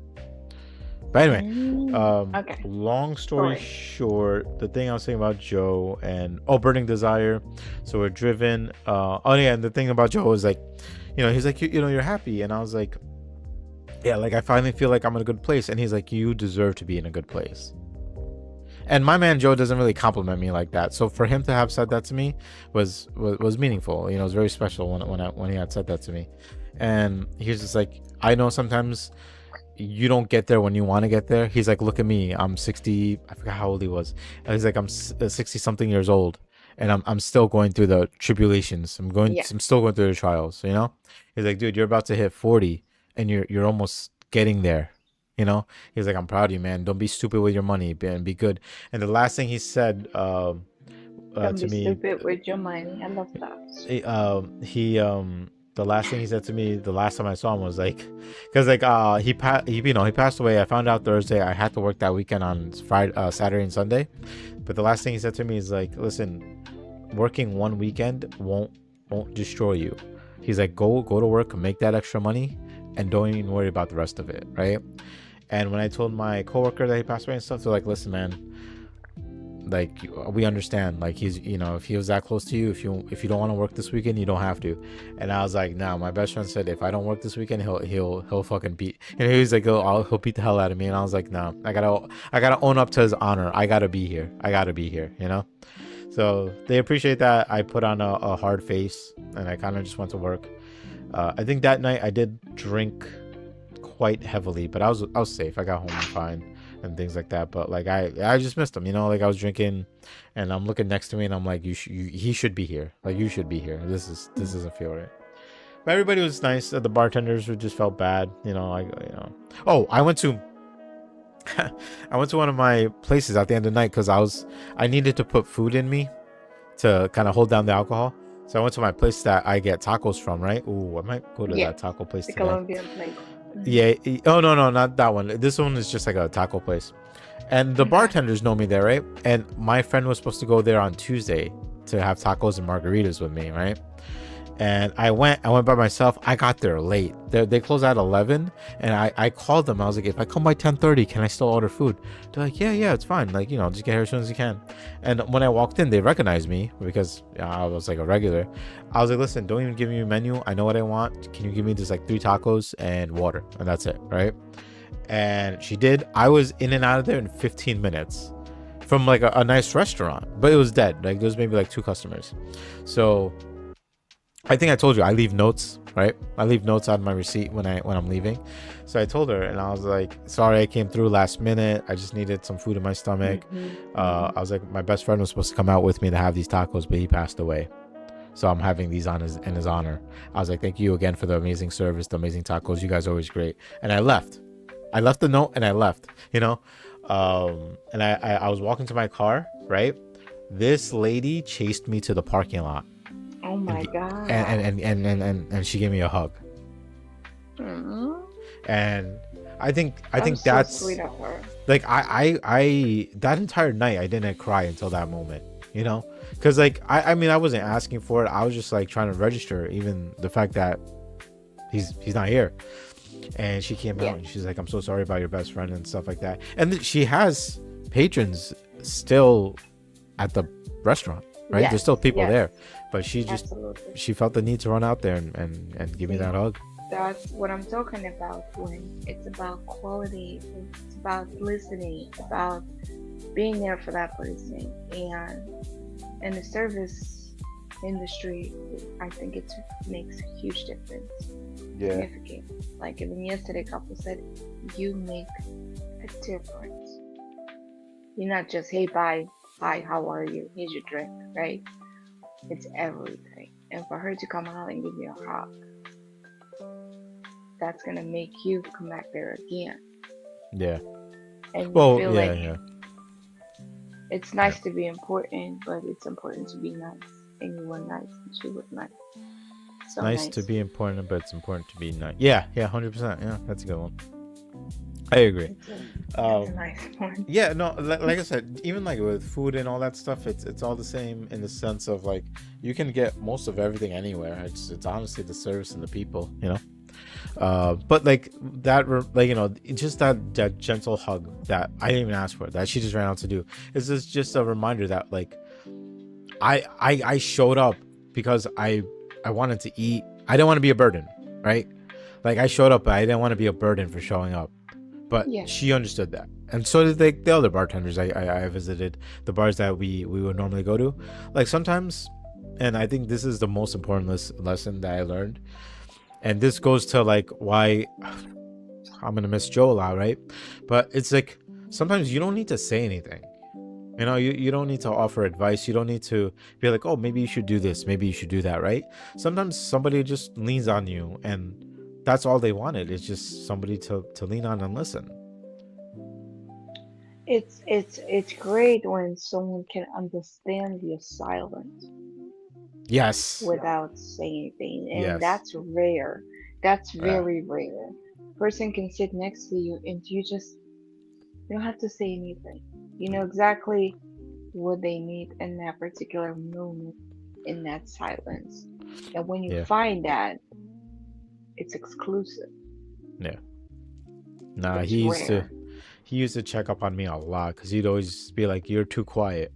But anyway, okay. Long story short, the thing I was saying about Joe and burning desire. So we're driven. Yeah, and the thing about Joe is, like, you know, he's like, you know, you're happy, and I was like, yeah, like, I finally feel like I'm in a good place. And he's like, you deserve to be in a good place. And my man Joe doesn't really compliment me like that. So for him to have said that to me was meaningful. You know, it was very special when he had said that to me. And he's just like, I know sometimes you don't get there when you want to get there. He's like, look at me, I'm 60, I forgot how old he was, and he's like, I'm 60 something years old, and I'm still going through the tribulations. I'm still going through the trials, you know. He's like, dude, you're about to hit 40 and you're almost getting there. You know, he's like, I'm proud of you, man. Don't be stupid with your money, and be good. And the last thing he said Don't to be me, stupid with your money. I love that. he the last thing he said to me the last time I saw him was like, because like he passed away. I found out Thursday. I had to work that weekend on Friday, Saturday, and Sunday. But the last thing he said to me is like, listen, working one weekend won't destroy you. He's like, go to work, make that extra money, and don't even worry about the rest of it, right? And when I told my coworker that he passed away and stuff, they're like, listen, man, like we understand, like he's, you know, if he was that close to you, if you don't want to work this weekend, you don't have to. And I was like, nah, my best friend said if I don't work this weekend, he'll fucking beat, and he was like, he'll beat the hell out of me. And I was like, nah, I gotta own up to his honor. I gotta be here, you know. So they appreciate that I put on a hard face and I kind of just went to work. I think that night I did drink quite heavily, but I was safe. I got home fine and things like that. But like I just missed him, you know. Like I was drinking, and I'm looking next to me, and I'm like, he should be here. Like you should be here. This doesn't feel right. But everybody was nice. The bartenders who just felt bad, you know. Oh, I went to one of my places at the end of the night because I needed to put food in me to kind of hold down the alcohol. So I went to my place that I get tacos from, right? Ooh, I might go to that taco place the today. Colombian place. Yeah. Oh no, not that one. This one is just like a taco place, and the bartenders know me there, right? And my friend was supposed to go there on Tuesday to have tacos and margaritas with me, right? And I went by myself. I got there late. They closed at 11, and I called them. I was like, if I come by 10:30, can I still order food? They're like, yeah, it's fine. Like, you know, just get here as soon as you can. And when I walked in, they recognized me because I was like a regular. I was like, listen, don't even give me a menu. I know what I want. Can you give me just like 3 tacos and water, and that's it, right? And she did. I was in and out of there in 15 minutes from like a nice restaurant, but it was dead. Like there was maybe like 2 customers. So I think I told you I leave notes, right? I leave notes on my receipt when I'm leaving. So I told her, and I was like, sorry, I came through last minute. I just needed some food in my stomach. I was like, my best friend was supposed to come out with me to have these tacos, but he passed away. So I'm having these in his honor. I was like, thank you again for the amazing service, the amazing tacos. You guys are always great. And I left. I left the note and I left, you know? And I was walking to my car, right? This lady chased me to the parking lot. Oh my god! And she gave me a hug. Mm-hmm. And I think so that's sweet of her. like I that entire night I didn't cry until that moment, you know, because like I mean I wasn't asking for it. I was just like trying to register even the fact that he's not here. And she came out and she's like, I'm so sorry about your best friend and stuff like that. And she has patrons still at the restaurant, right? Yes, there's still people there, but she absolutely. felt the need to run out there and give me that hug. That's what I'm talking about when it's about quality, it's about listening, about being there for that person. And in the service industry, I think it makes a huge difference. Significant. Like even yesterday, couple said, you make a difference. You're not just, hey, bye, hi, how are you? Here's your drink, right? It's everything. And for her to come out and give you a hug, that's gonna make you come back there again. Yeah. And you feel like it's nice to be important, but it's important to be nice. And you were nice, and she was nice. So nice to be important, but it's important to be nice. Yeah, 100%. Yeah, that's a good one. I agree. That's a nice one. Yeah, no, like I said, even like with food and all that stuff, it's all the same in the sense of like you can get most of everything anywhere. It's honestly the service and the people, you know. But like that, like, you know, just that gentle hug that I didn't even ask for, that she just ran out to do, is just a reminder that like I showed up because I wanted to eat. I didn't want to be a burden, right? Like I showed up, but I didn't want to be a burden for showing up. But she understood that, and so did the other bartenders I visited, the bars that we would normally go to. Like sometimes, and I think this is the most important lesson that I learned, and this goes to like why I'm gonna miss Joe a lot, right? But it's like sometimes you don't need to say anything. You know, you don't need to offer advice. You don't need to be like, oh, maybe you should do this, maybe you should do that, right? Sometimes somebody just leans on you and that's all they wanted, is just somebody to lean on and listen. It's great when someone can understand your silence Yes. without saying anything, and Yes. that's rare. That's Yeah. very rare. Person can sit next to you and you don't have to say anything. You know exactly what they need in that particular moment, in that silence. And when you Yeah. find that, it's exclusive. Yeah. Nah, It's rare. he used to check up on me a lot, because he'd always be like, "You're too quiet.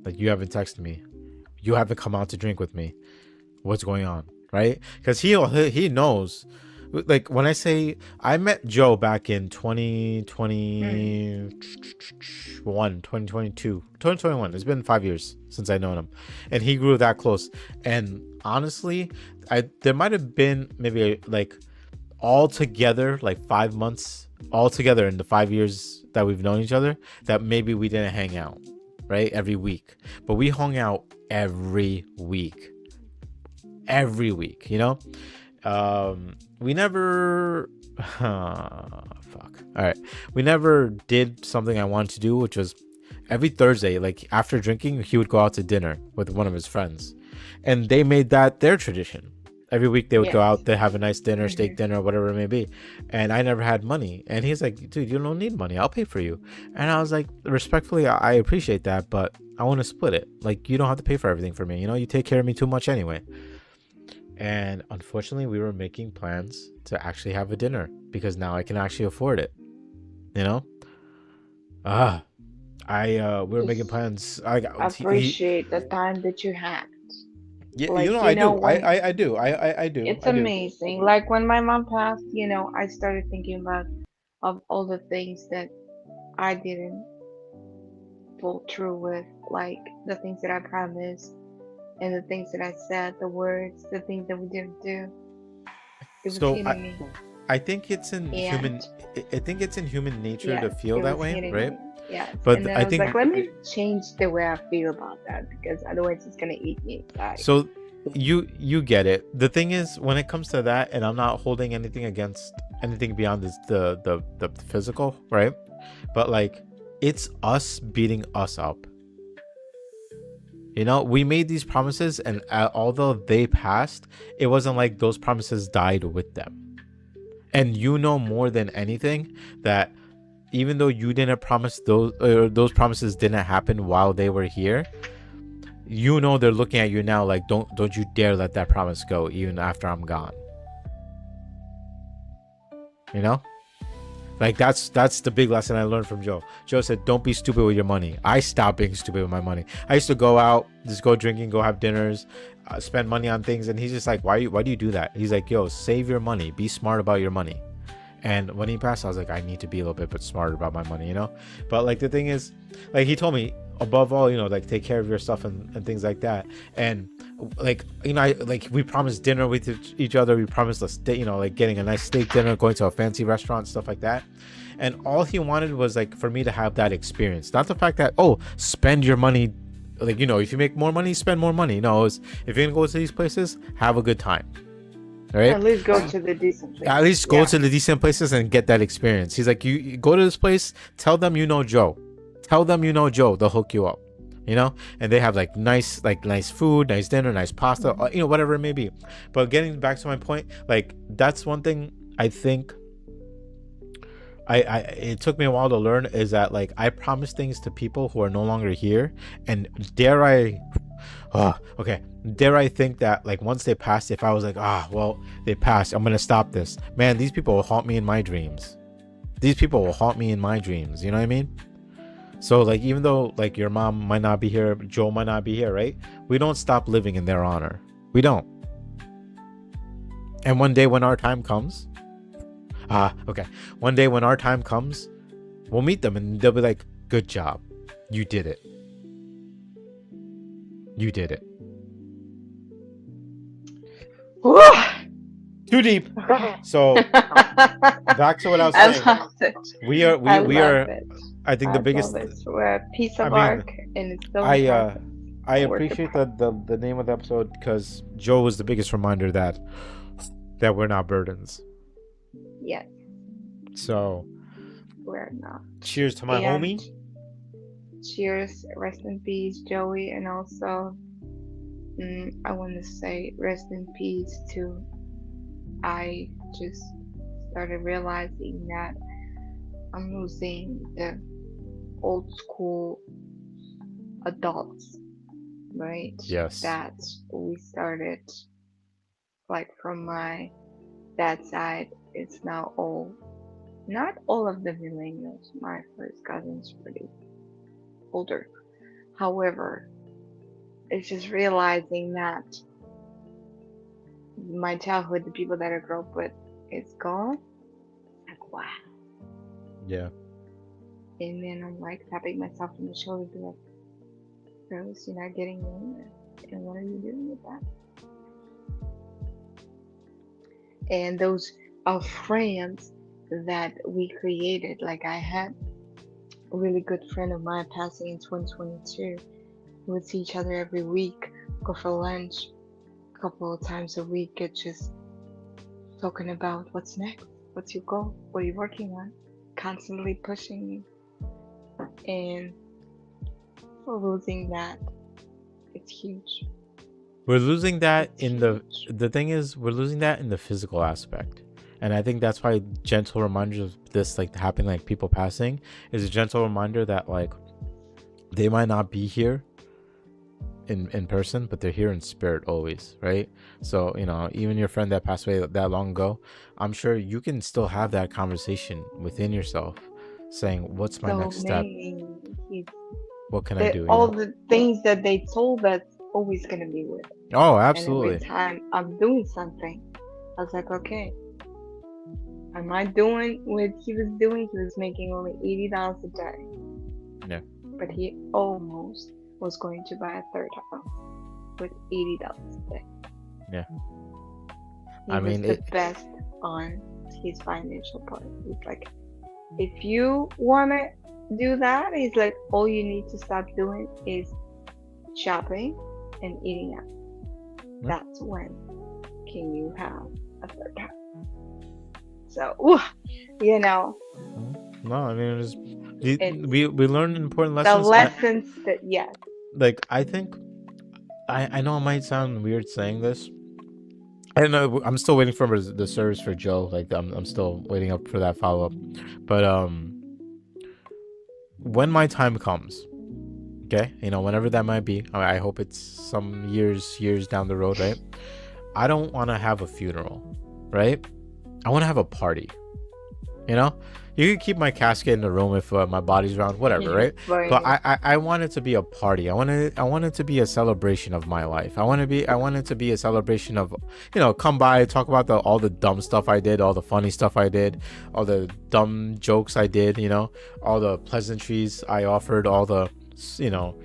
Like, you haven't texted me. You haven't come out to drink with me. What's going on?" Right? Because he knows. Like, when I say I met Joe back in Mm. 2021, it's been 5 years since I known him, and he grew that close. And honestly, there might have been maybe like all together like 5 months all together in the 5 years that we've known each other, that maybe we didn't hang out right every week, but we hung out every week, you know. We never fuck, all right, we never did something I wanted to do, which was every Thursday, like after drinking, he would go out to dinner with one of his friends, and they made that their tradition. Every week they would go Yes. out, they have a nice dinner, steak Hmm. dinner, whatever it may be. And I never had money. And he's like, "Dude, you don't need money. I'll pay for you." And I was like, respectfully, I appreciate that, but I want to split it. Like, you don't have to pay for everything for me. You know, you take care of me too much anyway. And unfortunately, we were making plans to actually have a dinner, because now I can actually afford it. You know? Ah, we were making Just plans. I got he appreciate the time that you had. Yeah, you know, Like, I do. when I do. I do. it's I do. amazing. Like when my mom passed, I started thinking about of all the things that I didn't pull through with, like the things that I promised and the things that I said, the words, the things that we didn't do. It was So hitting me. I think it's in And human I think it's in human nature to yes, feel it that was way, hitting right? me. Yes. And But then I I was think like, let me change the way I feel about that because otherwise it's gonna eat me inside. so. You get it. The thing is, when it comes to that, and I'm not holding anything against anything beyond this, the physical, right? But like, it's us beating us up. You know, we made these promises, and although they passed, it wasn't like those promises died with them. And you know more than anything that even though you didn't promise those promises didn't happen while they were here, you know they're looking at you now like, don't you dare let that promise go even after I'm gone. You know, like that's the big lesson I learned from Joe. Joe said, don't be stupid with your money. I stopped being stupid with my money. I used to go out, just go drinking, go have dinners, spend money on things, and he's just like, why do you do that? He's like, yo, save your money, be smart about your money. And when he passed, I was like, I need to be a little bit smarter about my money, you know? But like, the thing is, like, he told me, above all, you know, like, take care of your stuff and things like that. And like, you know, we promised dinner with each other. We promised a steak, you know, like getting a nice steak dinner, going to a fancy restaurant, stuff like that. And all he wanted was like for me to have that experience, not the fact that, oh, spend your money. Like, you know, if you make more money, spend more money. No, it was, if you're gonna go to these places, have a good time. Right? At least go to the decent place. At least go to the decent places and get that experience. He's like, you go to this place, tell them you know Joe. Tell them you know Joe. They'll hook you up. You know? And they have like nice food, nice dinner, nice pasta, you know, whatever it may be. But getting back to my point, like, that's one thing I think I it took me a while to learn, is that like, I promise things to people who are no longer here, and dare I think that like once they passed, if I was like, well, they passed, I'm gonna stop this, man, these people will haunt me in my dreams. You know what I mean? So like, even though like your mom might not be here, Joe might not be here, right? We don't stop living in their honor. We don't. And one day when our time comes, we'll meet them and they'll be like, good job, you did it. Too deep. So back to what I was I saying. love it. We are It. I think the biggest, love it. We're a piece of I mean, art, and it's so I important. I A work in appreciate the name of the episode, because Joe was the biggest reminder that we're not burdens. Yes, So we're not. cheers to my And homie. cheers, rest in peace, Joey. And also, I want to say rest in peace to. I just started realizing that I'm losing the old school adults, right? Yes. That we started, like from my dad's side, it's now all, not all of the millennials. My first cousin's pretty older. However, it's just realizing that my childhood, the people that I grew up with, is gone. Like, wow. Yeah. And then I'm like tapping myself on the shoulder, be like, Rose, you're not getting younger. And what are you doing with that? And those are friends that we created. Like I had a really good friend of mine passing in 2022. We would see each other every week, go for lunch a couple of times a week. It's just talking about what's next, what's your goal, what are you working on, constantly pushing me. And for losing that, it's huge. We're losing that It's in huge. the thing is we're losing that in the physical aspect. And I think that's why gentle reminders of this like happening, like people passing, is a gentle reminder that like they might not be here in person, but they're here in spirit always, right? So, you know, even your friend that passed away that long ago, I'm sure you can still have that conversation within yourself saying, what's my So next step? many. He's, What can I do, you all know? the things that they told us always gonna be with. Oh, And every absolutely. time I'm doing something, I was like, okay, am I doing what he was doing? He was making only $80 a day, Yeah. but he almost was going to buy a third house with $80 a day. Yeah. He I was mean the it. best on his financial part. He's like, if you wanna do that, he's like, all you need to stop doing is shopping and eating out. Yeah. That's when can you have a third house. So, ooh, you know, No, I mean it's, it's we learn important the lessons. lessons that, yes, Like I think I know it might sound weird saying this. I don't know. I'm still waiting for the service for Joe. Like I'm still waiting up for that follow up. But when my time comes, okay, you know, whenever that might be, I hope it's some years down the road, right? I don't want to have a funeral, right? I want to have a party. You know, you can keep my casket in the room if my body's around, whatever, right? But but I want it to be a party. I want it to be a celebration of my life. I want it to be a celebration of, you know, come by, talk about all the dumb stuff I did, all the funny stuff I did, all the dumb jokes I did, you know, all the pleasantries I offered, all the, you know,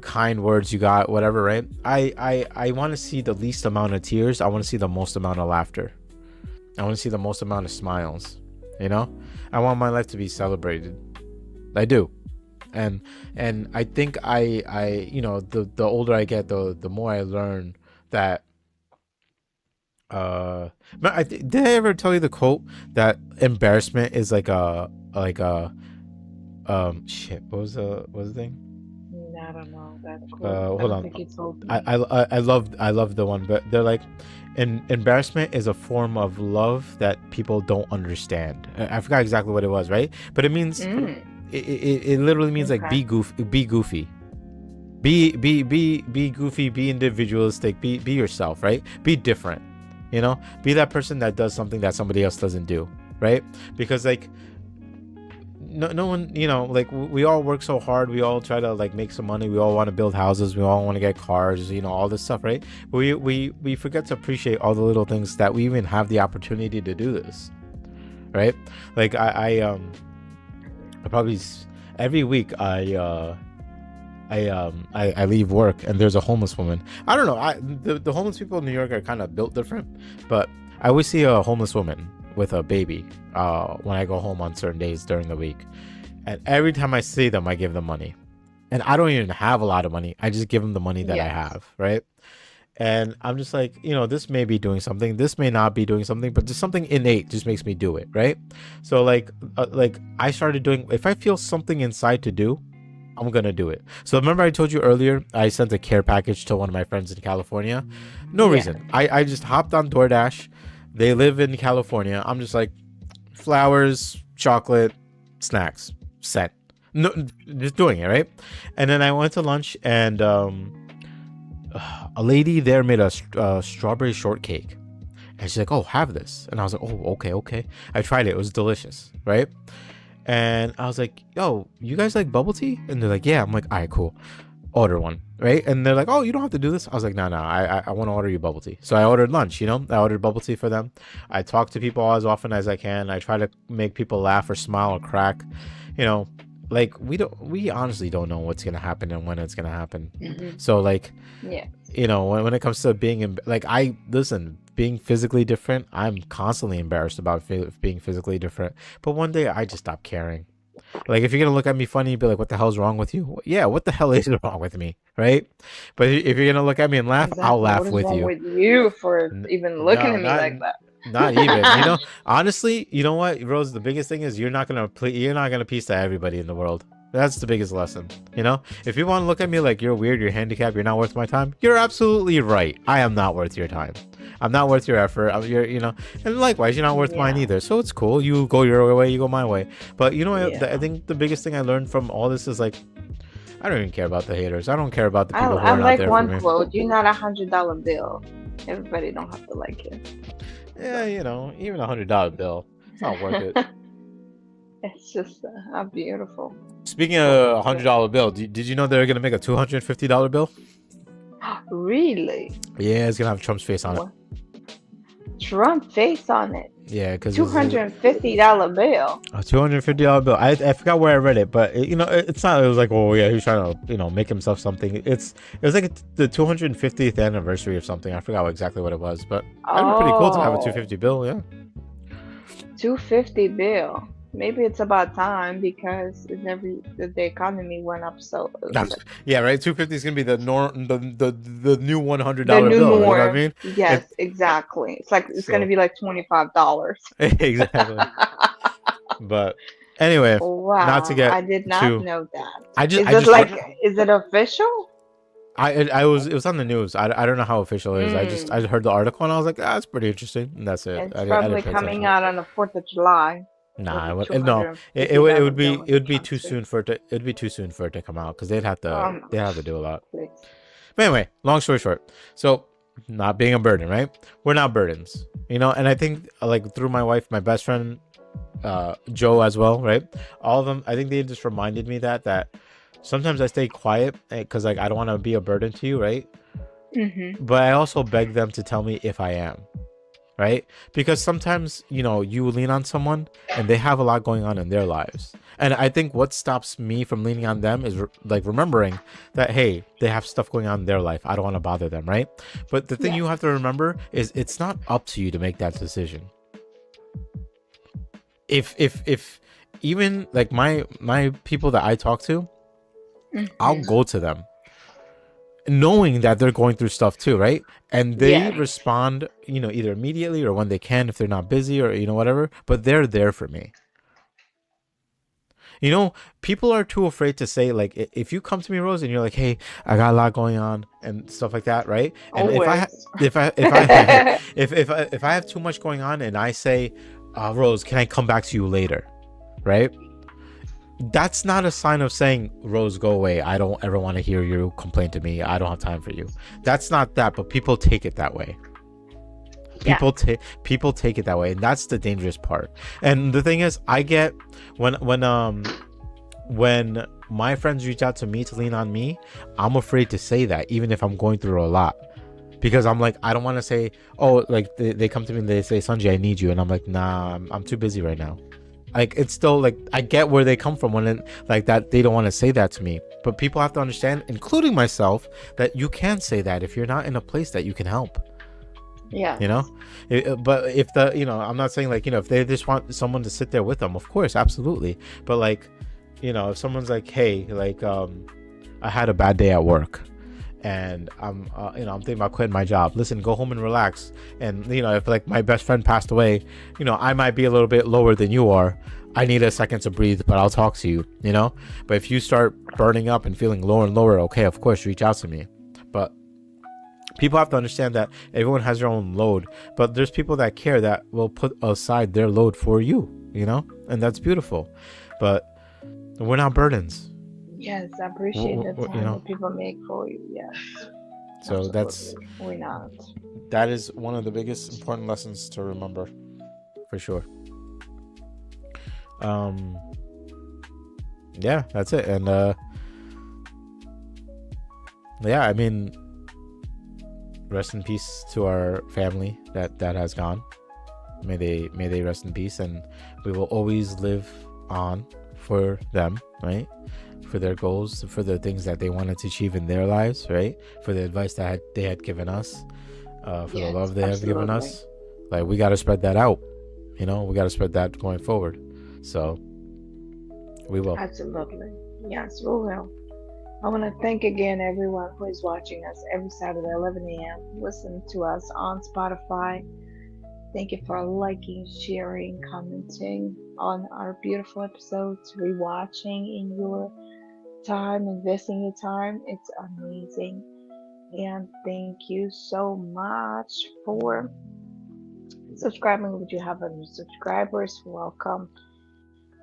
kind words you got, whatever, right? I want to see the least amount of tears. I want to see the most amount of laughter. I want to see the most amount of smiles. You know, I want my life to be celebrated. I do, and I think you know, the older I get, the more I learn that. Did I ever tell you the quote that embarrassment is like a shit? What was the thing? I don't know that quote. I Hold don't on. think you told I me. I I love the one, but they're like, embarrassment is a form of love that people don't understand. I forgot exactly what it was, right? But it means Mm, it literally means like okay. be goofy, be goofy, be individualistic, be yourself, right? Be different, you know. Be that person that does something that somebody else doesn't do, right? Because like no one, you know, like we all work so hard, we all try to like make some money, we all want to build houses, we all want to get cars, you know, all this stuff, right? But we forget to appreciate all the little things that we even have the opportunity to do this, right? Like I probably every week I leave work and there's a homeless woman. I don't know, the homeless people in New York are kind of built different, but I always see a homeless woman with a baby when I go home on certain days during the week. And every time I see them, I give them money. And I don't even have a lot of money. I just give them the money that I Yes. have, right? And I'm just like, this may be doing something, this may not be doing something, but just something innate just makes me do it, right? So like I started doing, if I feel something inside to do, I'm gonna do it. So remember I told you earlier I sent a care package to one of my friends in California? No Yeah. reason. I just hopped on DoorDash. They live in California. I'm just like, flowers, chocolate, snacks, sent. No, just doing it, right? And then I went to lunch, and a lady there made a strawberry shortcake, and she's like, "Oh, have this," and I was like, "Oh, okay." I tried it; it was delicious, right? And I was like, "Yo, you guys like bubble tea?" And they're like, "Yeah." I'm like, "All right, cool. Order one," right? And they're like, "Oh, you don't have to do this." I was like, "No, I want to order you bubble tea." So I ordered lunch. I ordered bubble tea for them. I talk to people as often as I can. I try to make people laugh or smile or crack. Like we honestly don't know what's gonna happen and when it's gonna happen. So like, Yeah. when it comes to being being physically different, I'm constantly embarrassed about being physically different. But one day I just stopped caring. Like, if you're gonna look at me funny, be like, "What the hell's wrong with you?" Yeah, what the hell is wrong with me, right? But if you're gonna look at me and laugh, I'll Exactly. laugh What is with wrong you. with you for even looking No, at me like not even. that? Honestly, you know what, Rose? The biggest thing is you're not gonna peace to everybody in the world. That's the biggest lesson. If you want to look at me like you're weird, you're handicapped, you're not worth my time, you're absolutely right. I am not worth your time. I'm not worth your effort. And likewise, you're not worth mine Yeah. either. So it's cool. You go your way, you go my way. But I Yeah. think the biggest thing I learned from all this is like, I don't even care about the haters. I don't care about the people who I are not like there for one me. quote. You're not $100 bill. Everybody don't have to like you. Yeah, even $100 bill, it's not worth it. It's just beautiful. Speaking of $100 bill, did you know they're gonna make a $250 bill? Really? Yeah, it's gonna have Trump's face on it. What? Trump face on it. Yeah, because $250 bill. a $250 bill. I forgot where I read it, but it's not. It was like, oh yeah, he's trying to make himself something. It was like the 250th anniversary or something. I forgot exactly what it was, but that'd be pretty cool to have a 250 bill. Yeah. 250 bill. Maybe it's about time because the economy went up so. Yeah, right. 250 is gonna be the new $100 The new bill. You know more. what I mean? Yes, exactly. It's gonna be like $25. Exactly. But anyway, Wow, not to get I did not too. know that. I just. Is it official? It was on the news. I don't know how official it is. I heard the article and I was like, that's pretty interesting. And that's it. It's probably coming out on the 4th of July. Nah, with no. a It would be $250 too soon for it to. It'd be too soon for it to come out because they'd have to do a lot. Please. But anyway, long story short, so not being a burden, right? We're not burdens, and I think like through my wife, my best friend, Joe as well, right? All of them, I think they just reminded me that sometimes I stay quiet because like I don't want to be a burden to you, right? But I also beg them to tell me if I am. Right? Because sometimes, you lean on someone and they have a lot going on in their lives. And I think what stops me from leaning on them is remembering that, hey, they have stuff going on in their life. I don't want to bother them, right? But the thing you have to remember is it's not up to you to make that decision. If even like my people that I talk to, I'll go to them knowing that they're going through stuff too, right? And they respond, either immediately or when they can, if they're not busy or whatever, but they're there for me. People are too afraid to say, like, if you come to me, Rose, and you're like, hey, I got a lot going on and stuff like that, right? And if I have too much going on and I say, Rose, can I come back to you later, right? That's not a sign of saying, Rose, go away. I don't ever want to hear you complain to me. I don't have time for you. That's not that, but people take it that way. People take it that way, and that's the dangerous part. And the thing is, I get when my friends reach out to me to lean on me, I'm afraid to say that, even if I'm going through a lot, because I'm like, I don't want to say, oh, like they come to me and they say, Sanjay, I need you, and I'm like, nah, I'm too busy right now. Like, it's still like, I get where they come from when it, like that, they don't want to say that to me, but people have to understand, including myself, that you can say that if you're not in a place that you can help. Yeah. But if I'm not saying like, if they just want someone to sit there with them, of course, absolutely. But like, if someone's like, hey, like, I had a bad day at work and I'm I'm thinking about quitting my job. Listen, go home and relax. And if like my best friend passed away, I might be a little bit lower than you are. I need a second to breathe, but I'll talk to you. But if you start burning up and feeling lower and lower, okay, of course, reach out to me. But people have to understand that everyone has their own load, but there's people that care, that will put aside their load for you, and that's beautiful. But we're not burdens. Yes, I appreciate the time that people make for you. Yes. So Absolutely. We're not. That is one of the biggest important lessons to remember, for sure. Yeah, that's it. And yeah, I mean, rest in peace to our family that has gone. May they rest in peace, and we will always live on for them, right? For their goals, for the things that they wanted to achieve in their lives, right? For the advice that they had given us, for the love they have given us. Like, we got to spread that out. We got to spread that going forward. So we will. Absolutely. Yes, we will. I want to thank again everyone who is watching us every Saturday, 11 a.m. Listen to us on Spotify. Thank you for liking, sharing, commenting on our beautiful episodes, rewatching in your time, investing your time. It's amazing. And thank you so much for subscribing. Would you have any subscribers? Welcome.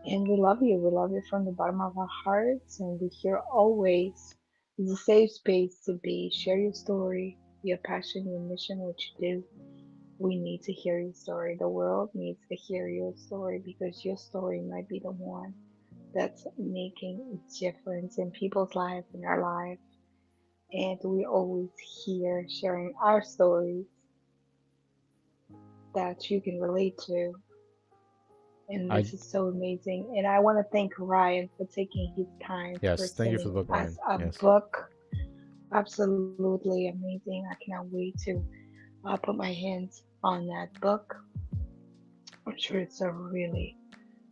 And we love you. We love you from the bottom of our hearts. And we're here always. It's a safe space to be. Share your story, your passion, your mission, what you do. We need to hear your story. The world needs to hear your story, because your story might be the one that's making a difference in people's lives, in our lives. And we're always here sharing our stories that you can relate to. And this is so amazing. And I want to thank Ryan for taking his time for thank you for the book, Ryan. book. Absolutely amazing. I cannot wait to put my hands on that book. I'm sure it's a really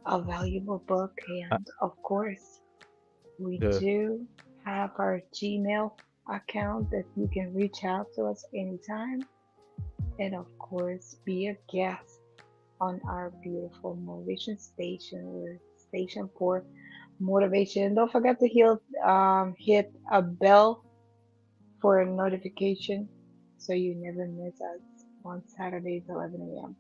valuable book. And of course, we do have our Gmail account that you can reach out to us anytime. And of course, be a guest on our beautiful motivation station. We're station for motivation. Don't forget to hit a bell for a notification so you never miss us on Saturdays, 11 a.m.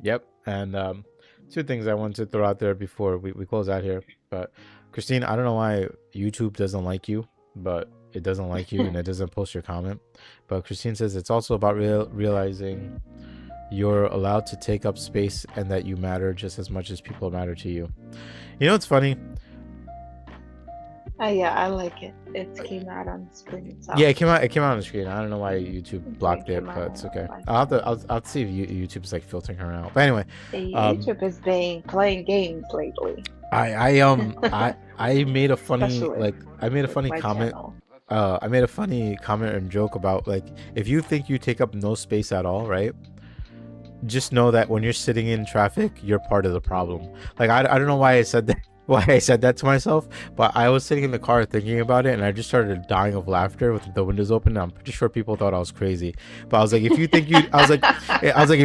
Yep. And two things I want to throw out there before we close out here. But Christine, I don't know why YouTube doesn't like you, but it doesn't like you and it doesn't post your comment. But Christine says it's also about realizing you're allowed to take up space and that you matter just as much as people matter to you. It's funny. Yeah, I like it. It came out on the screen itself. Yeah, it came out on the screen. I don't know why YouTube blocked it, but it's okay. I'll have to see if YouTube's like filtering her out. But anyway, YouTube has been playing games lately. I made a funny comment. I made a funny comment and joke about, like, if you think you take up no space at all, right? Just know that when you're sitting in traffic, you're part of the problem. Like, I don't know why I said that to myself, but I was sitting in the car thinking about it, and I just started dying of laughter with the windows open. I'm pretty sure people thought I was crazy, but I was like, if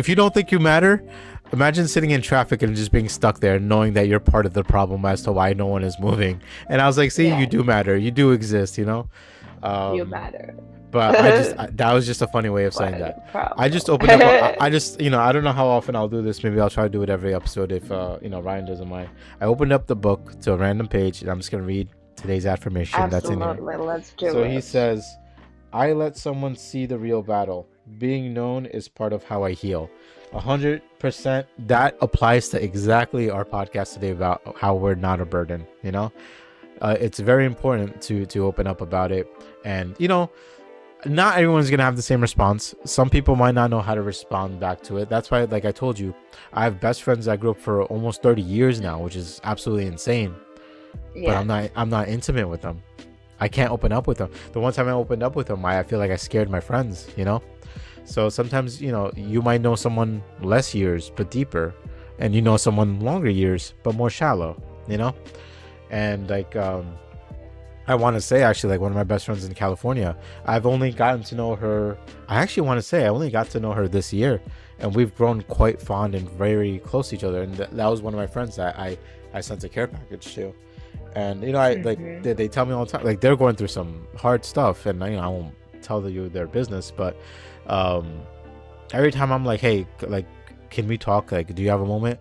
you don't think you matter, imagine sitting in traffic and just being stuck there, knowing that you're part of the problem as to why no one is moving. And I was like, see, you do matter, you do exist, you matter. But that was just a funny way of saying that. I just opened up. I just, I don't know how often I'll do this. Maybe I'll try to do it every episode if, Ryan doesn't mind. I opened up the book to a random page, and I'm just gonna read today's affirmation. Absolutely. That's in here. Let's do it. So he says, "I let someone see the real battle. Being known is part of how I heal." 100%. That applies to exactly our podcast today about how we're not a burden. It's very important to open up about it, and not everyone's gonna have the same response. Some people might not know how to respond back to it. That's why, like I told you, I have best friends that grew up for almost 30 years now, which is absolutely insane. Yeah. But I'm not intimate with them. I can't open up with them. The one time I opened up with them, I feel like I scared my friends, So sometimes, you might know someone less years but deeper, and someone longer years but more shallow, And like I want to say actually, like one of my best friends in California, I've only gotten to know her. I actually want to say I only got to know her this year, and we've grown quite fond and very close to each other. And that was one of my friends that I sent a care package to. And I like Mhm. they tell me all the time, like they're going through some hard stuff, and I won't tell you their business, but um, every time I'm like, hey, like, can we talk? Like, do you have a moment?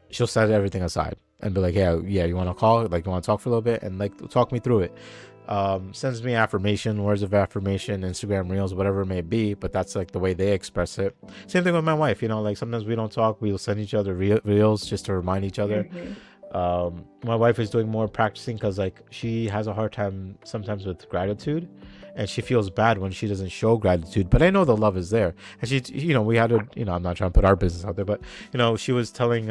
She'll set everything aside and be like, yeah, you want to call? Like, you want to talk for a little bit and like talk me through it. Sends me affirmation, words of affirmation, Instagram reels, whatever it may be, but that's like the way they express it. Same thing with my wife, like sometimes we don't talk, we'll send each other reels just to remind each other. Mhm. My wife is doing more practicing because like she has a hard time sometimes with gratitude, and she feels bad when she doesn't show gratitude, but I know the love is there. And she, we had to, I'm not trying to put our business out there, but she was telling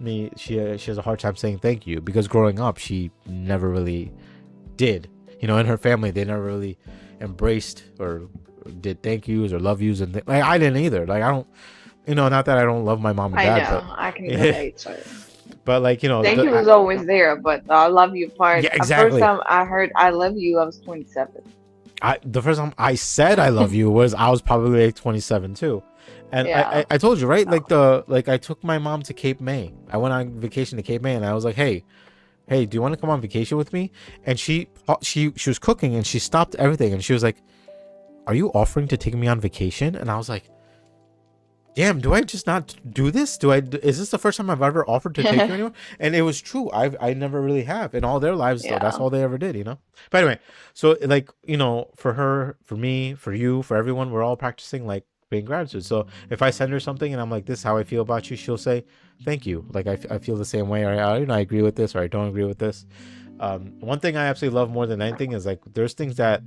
me she has a hard time saying thank you because growing up she never really did. In her family they never really embraced or did thank yous or love yous, and like I didn't either. Like I don't, not that I don't love my mom and I dad, but know. I can relate. So but like thank you was always there, but the I love you part. yeah, The first exactly. time I heard I love you, I was 27. The first time I said I love you was I was probably like 27 too. And Yeah. I told you, right? No. Like I took my mom to Cape May. I went on vacation to Cape May, and I was like, hey, do you want to come on vacation with me? And she was cooking, and she stopped everything, and she was like, are you offering to take me on vacation? And I was like, damn, do I just not do this? Is this the first time I've ever offered to take you anywhere? And it was true. I never really have in all their lives. Though, that's Yeah. all they ever did, But anyway, so like, for her, for me, for you, for everyone, we're all practicing like being gratitude. So if I send her something and I'm like, this is how I feel about you, she'll say, thank you. Like I feel the same way, or I agree with this, or I don't agree with this. One thing I absolutely love more than anything is like, there's things that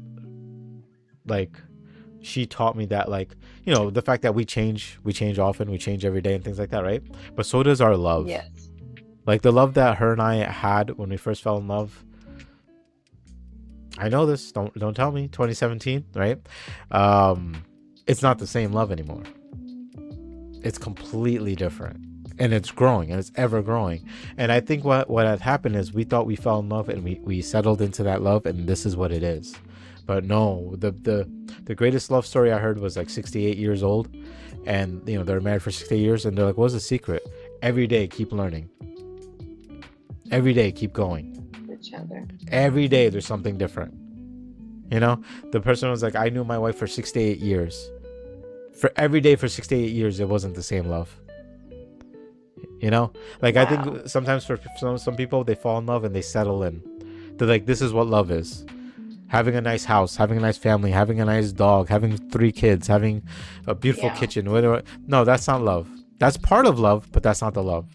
like she taught me that like the fact that we change often, we change every day and things like that, right? But so does our love. Yes. Like the love that her and I had when we first fell in love, I know this, don't tell me, 2017, right? It's not the same love anymore. It's completely different, and it's growing, and it's ever growing. And I think what had happened is we thought we fell in love, and we settled into that love, and this is what it is. But no, the greatest love story I heard was like 68 years old, and they're married for 68 years, and they're like, what's the secret? Every day keep learning, every day keep going, Each other. every day there's something different. The person was like, I knew my wife for 68 years. For every day for 68 years it wasn't the same love. Like Wow. I think sometimes for some people they fall in love and they settle in. They're like, this is what love is. Having a nice house, having a nice family, having a nice dog, having 3 kids, having a beautiful kitchen, whatever. No, that's not love. That's part of love, but that's not the love.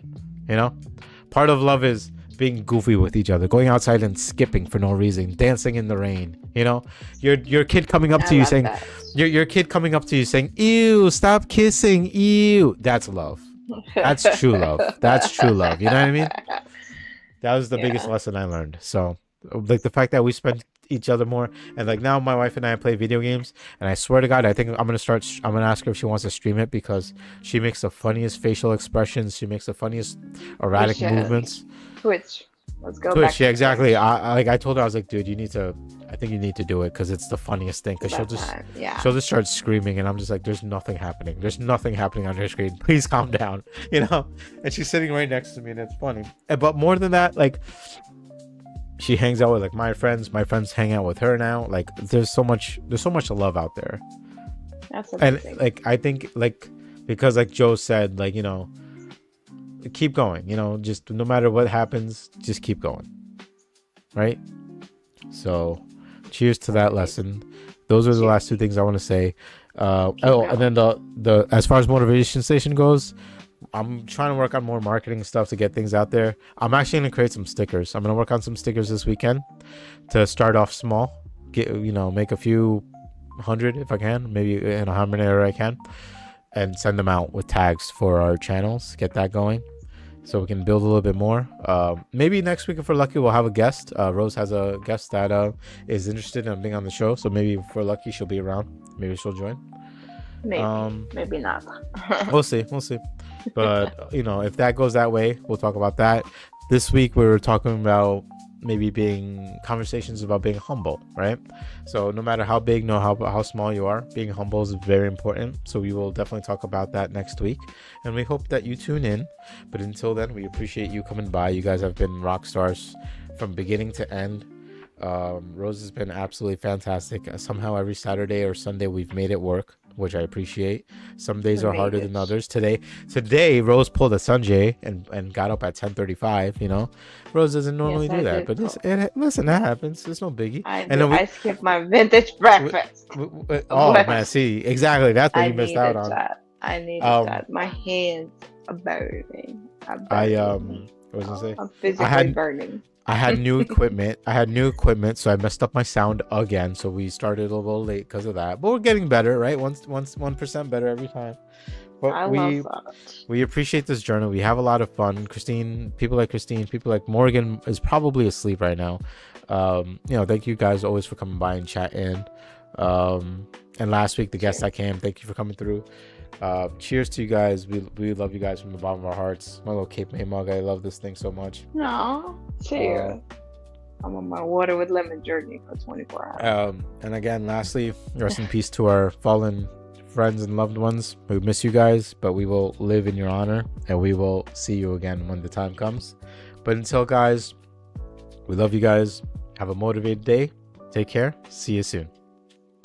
Part of love is being goofy with each other, going outside and skipping for no reason, dancing in the rain. Your kid coming up to you saying, your kid coming up to you saying, ew, stop kissing, ew. That's love. That's true love. That's true love. You know what I mean? That was the biggest lesson I learned. So like the fact that we spent each other more, and like now my wife and I play video games, and I swear to God, I think I'm gonna ask her if she wants to stream it, because she makes the funniest facial expressions, she makes the funniest erratic movements. Twitch. Let's go Twitch, back yeah, to exactly. Twitch. I told her, I was like, dude, I think you need to do it, because it's the funniest thing, because she'll just start screaming, and I'm just like, there's nothing happening on her screen, please calm down. And she's sitting right next to me, and it's funny. But more than that, like, she hangs out with like my friends hang out with her now. Like there's so much love out there. That's amazing. And like I think, like, because like Joe said, like, keep going, just no matter what happens, just keep going, right? So cheers to that lesson. Those are the last 2 things I want to say. And then the as far as motivation station goes, I'm trying to work on more marketing stuff to get things out there. I'm actually going to create some stickers. I'm going to work on some stickers this weekend to start off small. Make a few hundred if I can, maybe how many I can, and send them out with tags for our channels. Get that going so we can build a little bit more. Maybe next week, if we're lucky, we'll have a guest. Rose has a guest that is interested in being on the show. So maybe if we're lucky, she'll be around. Maybe she'll join. Maybe not. We'll see. But if that goes that way, we'll talk about that. This week we were talking about maybe being conversations about being humble, right? So no matter how big, no how small you are, being humble is very important. So we will definitely talk about that next week, and we hope that you tune in. But until then, we appreciate you coming by. You guys have been rock stars from beginning to end. Rose has been absolutely fantastic. Somehow every Saturday or Sunday we've made it work, which I appreciate. Some days We are made harder it. than others. Today Rose pulled a Sanjay and got up at 10:35. Rose doesn't normally Yes, do I that, did. but listen, that happens. It's no biggie. I And did. then I skipped my vintage breakfast. oh But man, see exactly that's what I you missed out needed on. that. I needed Um, that. My hands are burning. I'm I burning. what was I gonna say? I'm I physically had burning. I had new equipment. So I messed up my sound again. So we started a little late because of that. But we're getting better, right? Once 1% better every time. But I love that. we appreciate this journey. We have a lot of fun. Christine, people like Morgan is probably asleep right now. Thank you guys always for coming by and chatting. And last week the guest that came, thank you for coming through. Cheers to you guys. We love you guys from the bottom of our hearts. My little Cape May mug, I love this thing so much. No, cheers. I'm on my water with lemon journey for 24 hours. And again, lastly, rest in peace to our fallen friends and loved ones. We miss you guys, but we will live in your honor, and we will see you again when the time comes. But until, guys, we love you guys. Have a motivated day. Take care. See you soon.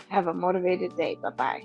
Have a motivated day. Bye-bye.